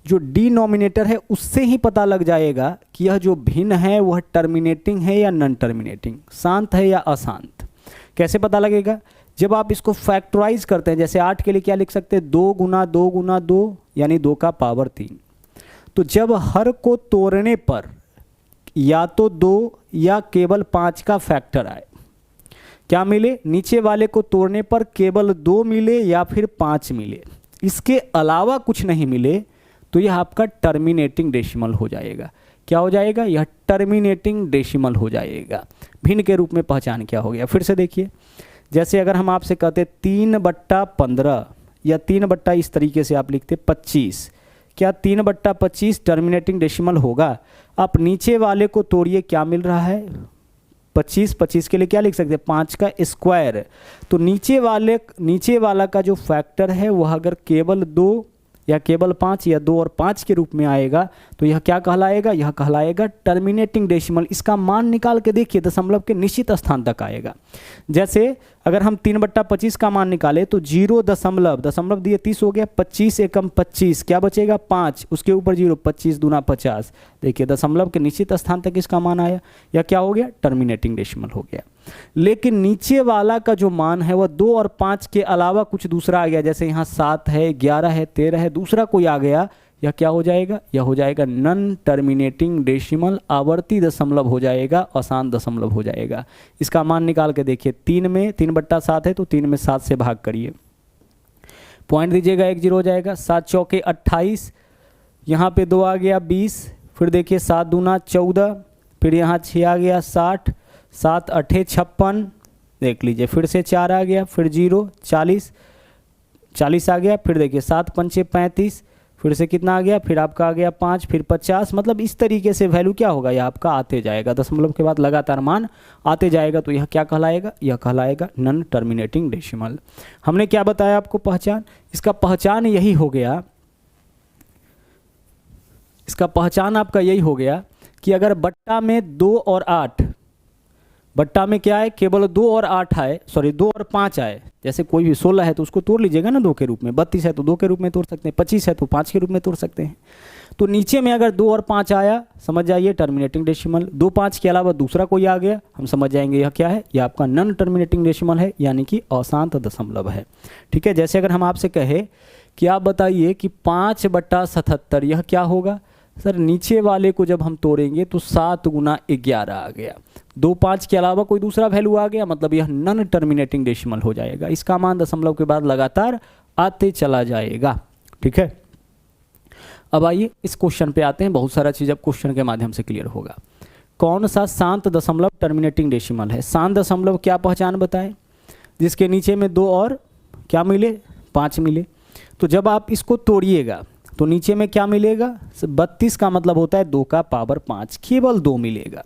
जो डिनोमिनेटर है उससे ही पता लग जाएगा कि यह जो भिन्न है वह टर्मिनेटिंग है या नॉन टर्मिनेटिंग, शांत है या अशांत। कैसे पता लगेगा, जब आप इसको फैक्टराइज करते हैं, जैसे 8 के लिए क्या लिख सकते हैं, 2 × 2 × 2 यानी 2 का पावर 3। तो जब हर को तोड़ने पर या तो 2 या केवल 5 का फैक्टर आए, क्या मिले, नीचे वाले को तोड़ने पर केवल 2 मिले या फिर 5 मिले, इसके अलावा कुछ नहीं मिले, तो यह आपका टर्मिनेटिंग डेसिमल हो जाएगा। क्या हो जाएगा, यह टर्मिनेटिंग डेसिमल हो जाएगा। भिन्न के रूप में पहचान क्या हो गया, फिर से देखिए। जैसे अगर हम आपसे कहते 3/15 या 3 इस तरीके से आप लिखते 25, क्या 3/25 टर्मिनेटिंग डेसिमल होगा। आप नीचे वाले को तोड़िए, क्या मिल रहा है, 25 के लिए क्या लिख सकते हैं, 5 का स्क्वायर। तो नीचे वाला का जो फैक्टर है वह अगर केवल 2 या केवल 5 या 2 और 5 के रूप में आएगा तो यह क्या कहलाएगा, यह कहलाएगा टर्मिनेटिंग डेसिमल। इसका मान निकाल के देखिए, दशमलव के निश्चित स्थान तक आएगा। जैसे अगर हम 3/25 का मान निकाले तो 0 दशमलव दिए 30 हो गया, 25 एकम 25, क्या बचेगा 5, उसके ऊपर 0, 25 दूना 50। देखिए दशमलव के निश्चित स्थान तक इसका मान आया, या क्या हो गया, टर्मिनेटिंग डेसिमल हो गया। लेकिन नीचे वाला का जो मान है वह 2 और 5 के अलावा कुछ दूसरा आ गया, जैसे यहाँ 7 है, 11 है, 13 है, दूसरा कोई आ गया, यह क्या हो जाएगा, यह हो जाएगा नॉन टर्मिनेटिंग डेसिमल, आवर्ती दशमलव हो जाएगा, अशांत दशमलव हो जाएगा। इसका मान निकाल के देखिए, 3/7 है तो 3 में 7 से भाग करिए, पॉइंट दीजिएगा, 1 0 हो जाएगा। 7 चौके 28, यहाँ पे 2 आ गया 20, फिर देखिए 7 दूना 14, फिर यहाँ 6 आ गया 60, 7 8 56, देख लीजिए, फिर से 4 आ गया, फिर 0 40 आ गया, फिर देखिए 7 5 35, फिर से कितना आ गया, फिर आपका आ गया 5, फिर 50, मतलब इस तरीके से वैल्यू क्या होगा, यह आपका आते जाएगा, दशमलव के बाद लगातार मान आते जाएगा। तो यह क्या कहलाएगा, यह कहलाएगा नॉन टर्मिनेटिंग डेसिमल। हमने क्या बताया आपको पहचान, इसका पहचान यही हो गया, इसका पहचान आपका यही हो गया कि अगर बट्टा में 2 और 8, बट्टा में क्या है, केवल 2 और 8 आए, सॉरी 2 और 5 आए, जैसे कोई भी 16 है तो उसको तोड़ लीजिएगा ना 2 के रूप में, 32 है तो 2 के रूप में तोड़ सकते हैं, 25 है तो 5 के रूप में तोड़ सकते हैं। तो नीचे में अगर 2 और 5 आया, समझ जाइए टर्मिनेटिंग डेसिमल। 2 5 के अलावा दूसरा कोई आ गया, हम समझ जाएंगे यह क्या है, यह आपका नॉन टर्मिनेटिंग डेसिमल है, यानी कि अशांत दशमलव है। ठीक है, जैसे अगर हम आपसे कहे कि आप बताइए कि 5/77 यह क्या होगा, सर नीचे वाले को जब हम तोड़ेंगे तो 7 गुना 11 आ गया, 2 5 के अलावा कोई दूसरा वैल्यू आ गया, मतलब यह नॉन टर्मिनेटिंग डेसिमल हो जाएगा। इसका मान दशमलव के बाद लगातार आते चला जाएगा। ठीक है, अब आइए इस क्वेश्चन पे आते हैं, बहुत सारा चीज़ अब क्वेश्चन के माध्यम से क्लियर होगा। कौन सा शांत दशमलव टर्मिनेटिंग डेसिमल है, शांत दशमलव क्या पहचान बताएं, जिसके नीचे में 2 और क्या मिले, 5 मिले। तो जब आप इसको तोड़िएगा तो नीचे में क्या मिलेगा, 32 का मतलब होता है 2 का पावर 5, केवल 2 मिलेगा।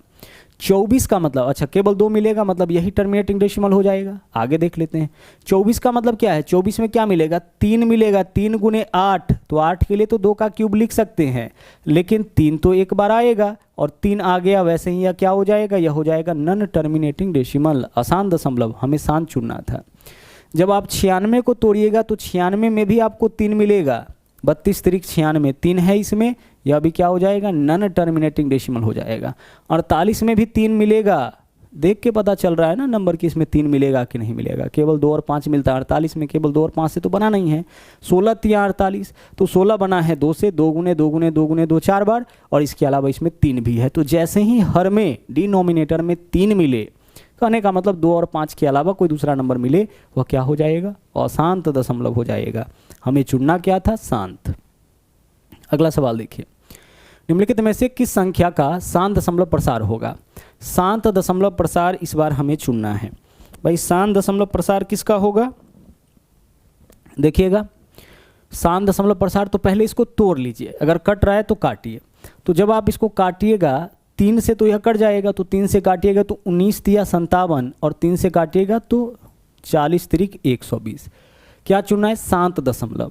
24 का मतलब, अच्छा केवल 2 मिलेगा मतलब यही टर्मिनेटिंग डेसिमल हो जाएगा। आगे देख लेते हैं, 24 का मतलब क्या है, 24 में क्या मिलेगा, 3 मिलेगा, 3 गुने 8, तो 8 के लिए तो 2 का क्यूब लिख सकते हैं, लेकिन 3 तो एक बार आएगा और 3 आ गया, वैसे ही यह क्या हो जाएगा, यह हो जाएगा नॉन टर्मिनेटिंग डेसिमल, अशांत दशमलव, हमें शांत चुनना था। जब आप 96 को तोड़िएगा तो 96 में भी आपको 3 मिलेगा, 32 त्रिक 96, 3 है इसमें, यह भी क्या हो जाएगा, नॉन टर्मिनेटिंग डेसिमल हो जाएगा। 48 में भी 3 मिलेगा, देख के पता चल रहा है ना नंबर कि इसमें 3 मिलेगा कि नहीं मिलेगा, केवल 2 और 5 मिलता है। 48 में केवल 2 और 5 से तो बना नहीं है, 16 तिया 48, तो 16 बना है 2 से, 2 गुने 2 गुने 2 गुने 2 4 बार, और इसके अलावा इसमें 3 भी है। तो जैसे ही हर में डिनोमिनेटर में 3 मिले, कहने का मतलब 2 और 5 के अलावा कोई दूसरा नंबर मिले, वह क्या हो जाएगा, अशांत दशमलव हो जाएगा। हमें चुनना क्या था, शांत। अगला सवाल देखिए, निम्नलिखित में से किस संख्या का शांत दशमलव प्रसार होगा। शांत दशमलव प्रसार इस बार हमें चुनना है भाई, शांत दशमलव प्रसार किसका होगा, देखिएगा शांत दशमलव प्रसार। तो पहले इसको तोड़ लीजिए, अगर कट रहा है तो काटिए। तो जब आप इसको काटिएगा 3 से तो यह कट जाएगा, तो 3 से काटिएगा तो 19 तिया 57, और 3 से काटिएगा तो 40 त्रिक 120। क्या चुनना है, शांत दशमलव।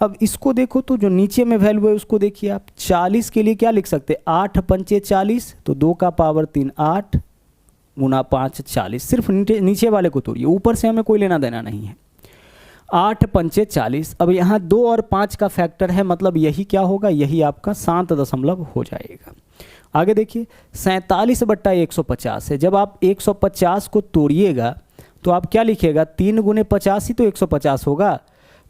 अब इसको देखो तो जो नीचे में वैल्यू है उसको देखिए आप, 40 के लिए क्या लिख सकते हैं, 8 पंचे 40, तो 2 का पावर 3 8 गुना 5 40। सिर्फ नीचे वाले को तोड़िए, ऊपर से हमें कोई लेना देना नहीं है। 8 पंचे 40, अब यहाँ 2 और 5 का फैक्टर है, मतलब यही क्या होगा, यही आपका शांत दशमलव हो जाएगा। आगे देखिए, 47/150 है। जब आप 150 को तोड़िएगा तो आप क्या लिखिएगा, 3 गुने 50 ही तो 150 होगा,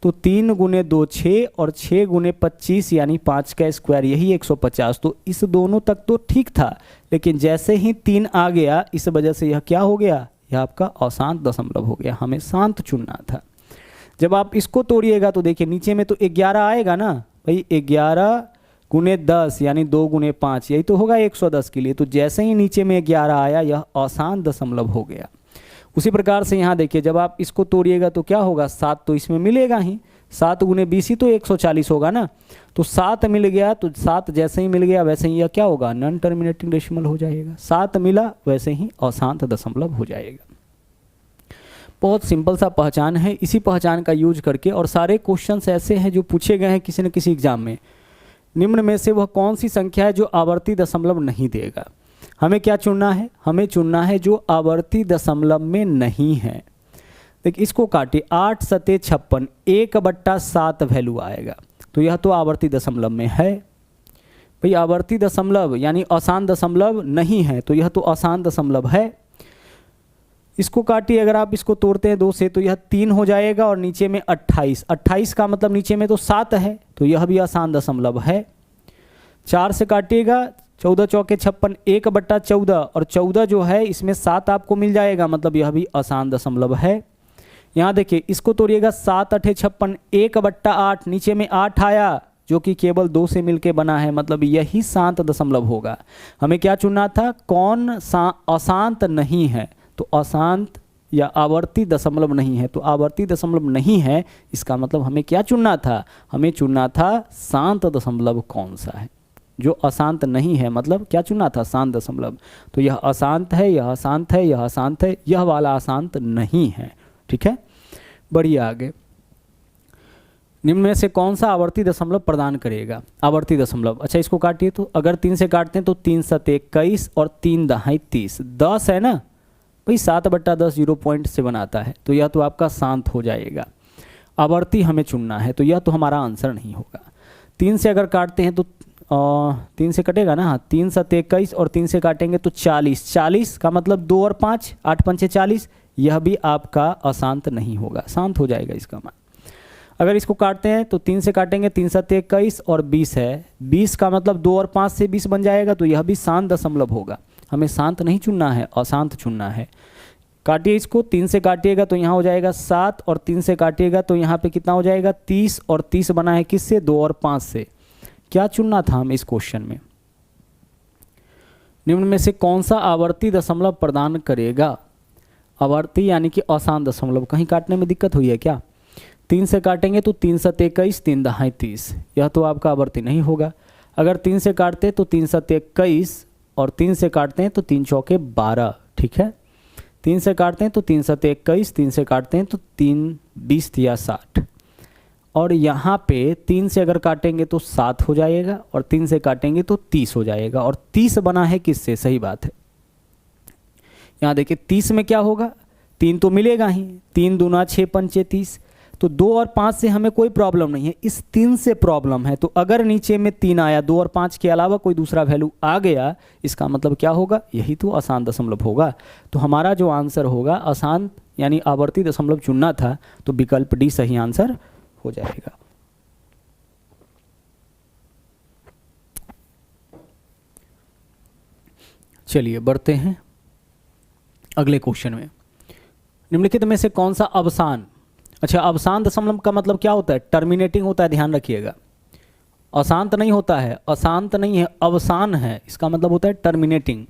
तो 3 गुने 2 6, और 6 गुने 25 यानी 5 का स्क्वायर, यही 150। तो इस दोनों तक तो ठीक था, लेकिन जैसे ही 3 आ गया, इस वजह से यह क्या हो गया, यह आपका अशांत दशमलव हो गया। हमें शांत चुनना था। जब आप इसको तोड़िएगा तो देखिए नीचे में तो 11 आएगा ना भाई, 11 गुने 10 यानी 2 गुने 5, यही तो होगा 110 के लिए। तो जैसे ही नीचे में 11 आया, यह अशांत दशमलव हो गया। उसी प्रकार से यहाँ देखिए, जब आप इसको तोड़िएगा तो क्या होगा, 7 तो इसमें मिलेगा ही, 7 गुने 20 ही तो 140 होगा ना, तो 7 मिल गया, तो 7 जैसे ही मिल गया वैसे ही यह क्या होगा, नॉन टर्मिनेटिंग डेसिमल हो जाएगा। 7 मिला वैसे ही अशांत दशमलव हो जाएगा। बहुत सिंपल सा पहचान है, इसी पहचान का यूज करके, और सारे क्वेश्चंस ऐसे हैं जो पूछे गए हैं किसी न किसी एग्जाम में, निम्न में से वह कौन सी संख्या है जो आवर्ती दशमलव नहीं देगा। हमें क्या चुनना है, हमें चुनना है जो आवर्ती दशमलव में नहीं है। देखिए इसको काटिए, 8 सते 56, 1/7 वैल्यू आएगा, तो यह तो आवर्ती दशमलव में है भाई। आवर्ती दशमलव यानी अशांत दशमलव नहीं है, तो यह तो अशांत दशमलव है। इसको काटिए, अगर आप इसको तोड़ते हैं 2 से तो यह 3 हो जाएगा, और नीचे में 28, 28 का मतलब नीचे में तो 7 है, तो यह भी अशांत दशमलव है। 4 से काटिएगा, 14 चौके 56, 1/14, और 14 जो है इसमें 7 आपको मिल जाएगा, मतलब यह भी अशांत दशमलव है। यहाँ देखिए इसको तोड़िएगा, 7 8 56, 1/8, नीचे में 8 आया जो कि केवल 2 से मिलके बना है, मतलब यही शांत दशमलव होगा। हमें क्या चुनना था, कौन सा अशांत नहीं है, तो अशांत या आवर्ती दशमलव नहीं है। तो आवर्ती दशमलव नहीं है, इसका मतलब हमें क्या चुनना था, हमें चुनना था शांत दशमलव कौन सा है। जो अशांत नहीं है मतलब क्या चुनना था, शांत दशमलव। तो यह अशांत है, यह अशांत है, यह अशांत है, यह वाला अशांत नहीं है। ठीक है, बढ़िए आगे। निम्न में से कौन सा आवर्ती दशमलव प्रदान करेगा, आवर्ती दशमलव। अच्छा इसको काटिए, तो अगर 3 से काटते हैं तो 3 7 21 और 3 दहाई 30, 10 है ना भाई, 7/10 0.7 आता है। तो यह तो आपका शांत हो जाएगा। आवर्ती हमें चुनना है, तो यह तो हमारा आंसर नहीं होगा। 3 से अगर काटते हैं तो 3 से कटेगा ना, हाँ 3 7 21 और 3 से काटेंगे तो 40, 40 का मतलब 2 और 5, 8 पंचे 40, यह भी आपका अशांत नहीं होगा, शांत हो जाएगा इसका मान। अगर इसको काटते हैं तो 3 से काटेंगे, 3 7 21 और 20 है, 20 का मतलब 2 और 5 से 20 बन जाएगा, तो यह भी शांत दशमलव होगा। हमें शांत नहीं चुनना है, अशांत चुनना है। काटिए इसको, 3 से काटिएगा तो यहाँ हो जाएगा 7 और 3 से काटिएगा तो यहाँ पे कितना हो जाएगा 30, और 30 बना है किससे, 2 और 5 से। क्या चुनना था हमें इस क्वेश्चन में, निम्न में से कौन सा आवर्ती दशमलव प्रदान करेगा। आवर्ती यानी कि अशांत दशमलव। कहीं काटने में दिक्कत हुई है क्या, 3 से काटेंगे तो 3 7 21, 3 दहाई 30, यह तो आपका आवर्ती नहीं होगा। अगर 3 से काटते तो 3 7 21 और 3 से काटते हैं तो 3 चौके 12। ठीक है, 3 से काटते हैं तो 3 7 21, 3 से काटते हैं तो 3 20 या 60, और यहाँ पे 3 से अगर काटेंगे तो 7 हो जाएगा, और 3 से काटेंगे तो 30 हो जाएगा, और 30 बना है किससे, सही बात है। यहाँ देखिए 30 में क्या होगा, 3 तो मिलेगा ही, 3 दूना 6 पंचे 30, तो 2 और 5 से हमें कोई प्रॉब्लम नहीं है, इस 3 से प्रॉब्लम है। तो अगर नीचे में 3 आया, 2 और 5 के अलावा कोई दूसरा वैल्यू आ गया, इसका मतलब क्या होगा, यही तो अशांत दशमलव होगा। तो हमारा जो आंसर होगा अशांत यानी आवर्ती दशमलव चुनना था, तो विकल्प डी सही आंसर हो जाएगा। चलिए बढ़ते हैं अगले क्वेश्चन में। निम्नलिखित में से कौन सा अवसान, अच्छा अवसान दशमलव का मतलब क्या होता है, टर्मिनेटिंग होता है, ध्यान रखिएगा। अशांत नहीं होता है, अशांत नहीं है, अवसान है, इसका मतलब होता है टर्मिनेटिंग।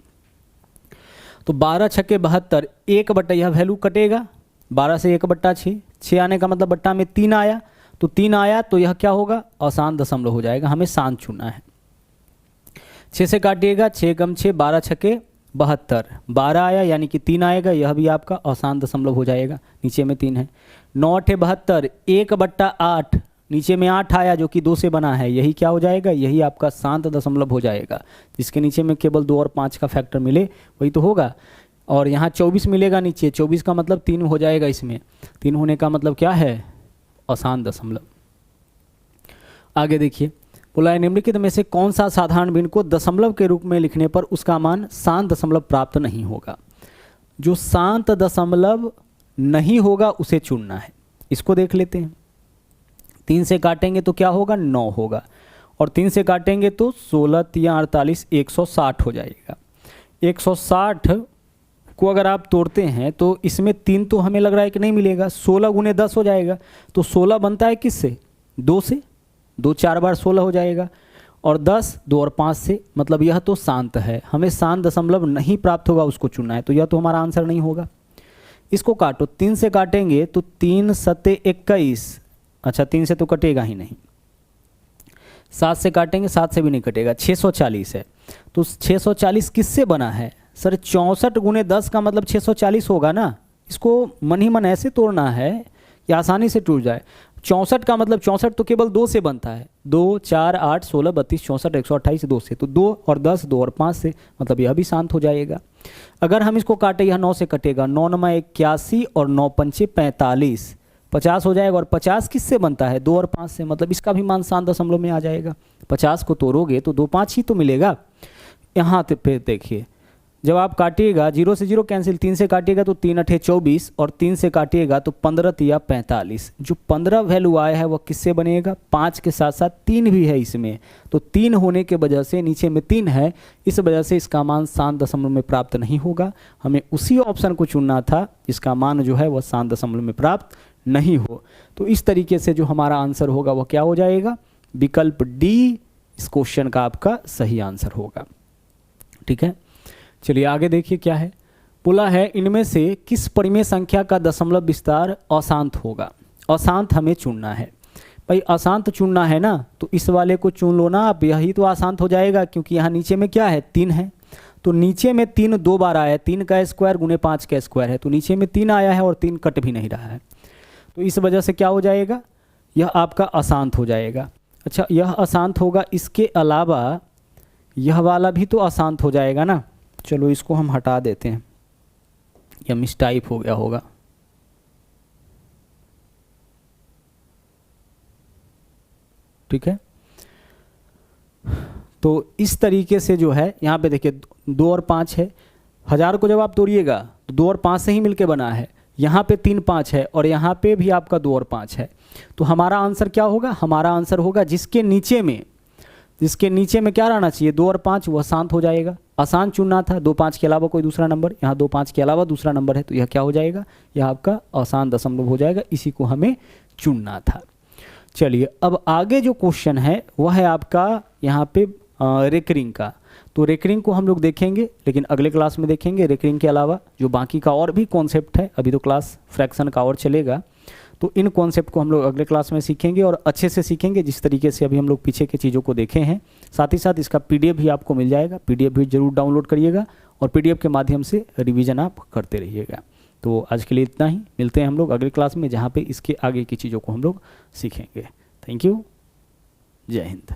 तो 12 छक्के 72, 1 बट्टा यह वैल्यू कटेगा, 12 से 1/6, 6 आने का मतलब बट्टा में 3 आया, तो 3 आया तो यह क्या होगा, अशांत दशमलव हो जाएगा। हमें शांत चुनना है। 6 से काटिएगा, 6 कम 6, 12 छक्के 72, 12 आया यानी कि 3 आएगा, यह भी आपका अशांत दशमलव हो जाएगा, नीचे में 3 है। 9 8 72, 1/8, नीचे में 8 आया जो कि 2 से बना है, यही क्या हो जाएगा, यही आपका शांत दशमलव हो जाएगा। जिसके नीचे में केवल 2 और 5 का फैक्टर मिले वही तो होगा। और यहाँ 24 मिलेगा नीचे, 24 का मतलब 3 हो जाएगा, इसमें 3 होने का मतलब क्या है, अशांत दशमलव। आगे देखिए, बोला है निम्नलिखित में से कौन सा साधारण भिन्न को दशमलव के रूप में लिखने पर उसका मान शांत दशमलव प्राप्त नहीं होगा। जो शांत दशमलव नहीं होगा उसे चुनना है। इसको देख लेते हैं। 3 से काटेंगे तो क्या होगा, 9 होगा, और 3 से काटेंगे तो 16 या 48, 160 हो जाएगा। 160 को अगर आप तोड़ते हैं तो इसमें 3 तो हमें लग रहा है कि नहीं मिलेगा, 16 गुने 10 हो जाएगा। तो 16 बनता है किससे, 2 से, 2 4 बार 16 हो जाएगा, और 10 2 और 5 से, मतलब यह तो शांत है। हमें शांत दशमलव नहीं प्राप्त होगा, उसको चुनना है, तो यह तो हमारा आंसर नहीं होगा। इसको काटो, 3 से काटेंगे तो 3 7 21, अच्छा 3 से तो कटेगा ही नहीं। 7 से काटेंगे, 7 से भी नहीं कटेगा, 640 है। तो 640 किससे बना है सर, 64 गुने 10 का मतलब 640 होगा ना। इसको मन ही मन ऐसे तोड़ना है कि आसानी से टूट जाए। 64 का मतलब 64 तो केवल 2 से बनता है, 2 4 8 16 32 64 128 2 से, तो 2 और 10, 2 और 5 से, मतलब यह भी शांत हो जाएगा। अगर हम इसको काटे, यह 9 से कटेगा, 9 9 81 और 9 पंचे 45, 50 हो जाएगा, और 50 किससे बनता है, 2 और 5 से, मतलब इसका भी मान शांत दशमलव में आ जाएगा। 50 को तोड़ोगे तो 2 5 ही तो मिलेगा। यहाँ पे देखिए, जब आप काटिएगा 0 से 0 कैंसिल, 3 से काटिएगा तो 3 8 24, और 3 से काटिएगा तो 15 या 45। जो 15 वैल्यू आया है वह किससे बनेगा, 5 के साथ साथ 3 भी है इसमें, तो 3 होने के वजह से, नीचे में 3 है, इस वजह से इसका मान शांत दशमलव में प्राप्त नहीं होगा। हमें उसी ऑप्शन को चुनना था, इसका मान जो है वह शांत दशमलव में प्राप्त नहीं हो। तो इस तरीके से जो हमारा आंसर होगा वह क्या हो जाएगा, विकल्प डी इस क्वेश्चन का आपका सही आंसर होगा। ठीक है, चलिए आगे देखिए क्या है। बोला है इनमें से किस परिमेय संख्या का दशमलव विस्तार अशांत होगा। अशांत हमें चुनना है भाई, अशांत चुनना है ना, तो इस वाले को चुन लो ना आप, यही तो अशांत हो जाएगा क्योंकि यहाँ नीचे में क्या है 3 है, तो नीचे में 3 2 बार आया है, 3 का स्क्वायर गुने 5 का स्क्वायर है, तो नीचे में 3 आया है और 3 कट भी नहीं रहा है, तो इस वजह से क्या हो जाएगा, यह आपका अशांत हो जाएगा। अच्छा यह अशांत होगा, इसके अलावा यह वाला भी तो अशांत हो जाएगा ना, चलो इसको हम हटा देते हैं, यह मिसटाइप हो गया होगा। ठीक है, तो इस तरीके से जो है यहाँ पे देखिए 2 और 5 है, 1000 को जब आप तोड़िएगा तो 2 और 5 से ही मिलके बना है, यहाँ पे 3 5 है और यहाँ पे भी आपका 2 और 5 है, तो हमारा आंसर क्या होगा, हमारा आंसर होगा जिसके नीचे में क्या रहना चाहिए 2 और 5, वह शांत हो जाएगा। आसान चुनना था, 2 5 के अलावा कोई दूसरा नंबर, यहाँ 2 5 के अलावा दूसरा नंबर है, तो यह क्या हो जाएगा, यह आपका आसान दशमलव हो जाएगा, इसी को हमें चुनना था। चलिए अब आगे जो क्वेश्चन है वह है आपका यहाँ पे रेकरिंग का, तो रेकरिंग को हम लोग देखेंगे लेकिन अगले क्लास में देखेंगे। रेकरिंग के अलावा जो बाकी का और भी कॉन्सेप्ट है, अभी तो क्लास फ्रैक्शन का और चलेगा, तो इन कॉन्सेप्ट को हम लोग अगले क्लास में सीखेंगे और अच्छे से सीखेंगे जिस तरीके से अभी हम लोग पीछे की चीज़ों को देखे हैं। साथ ही साथ इसका PDF भी आपको मिल जाएगा, PDF भी जरूर डाउनलोड करिएगा और PDF के माध्यम से रिवीजन आप करते रहिएगा। तो आज के लिए इतना ही, मिलते हैं हम लोग अगली क्लास में जहाँ पे इसके आगे की चीज़ों को हम लोग सीखेंगे। थैंक यू, जय हिंद।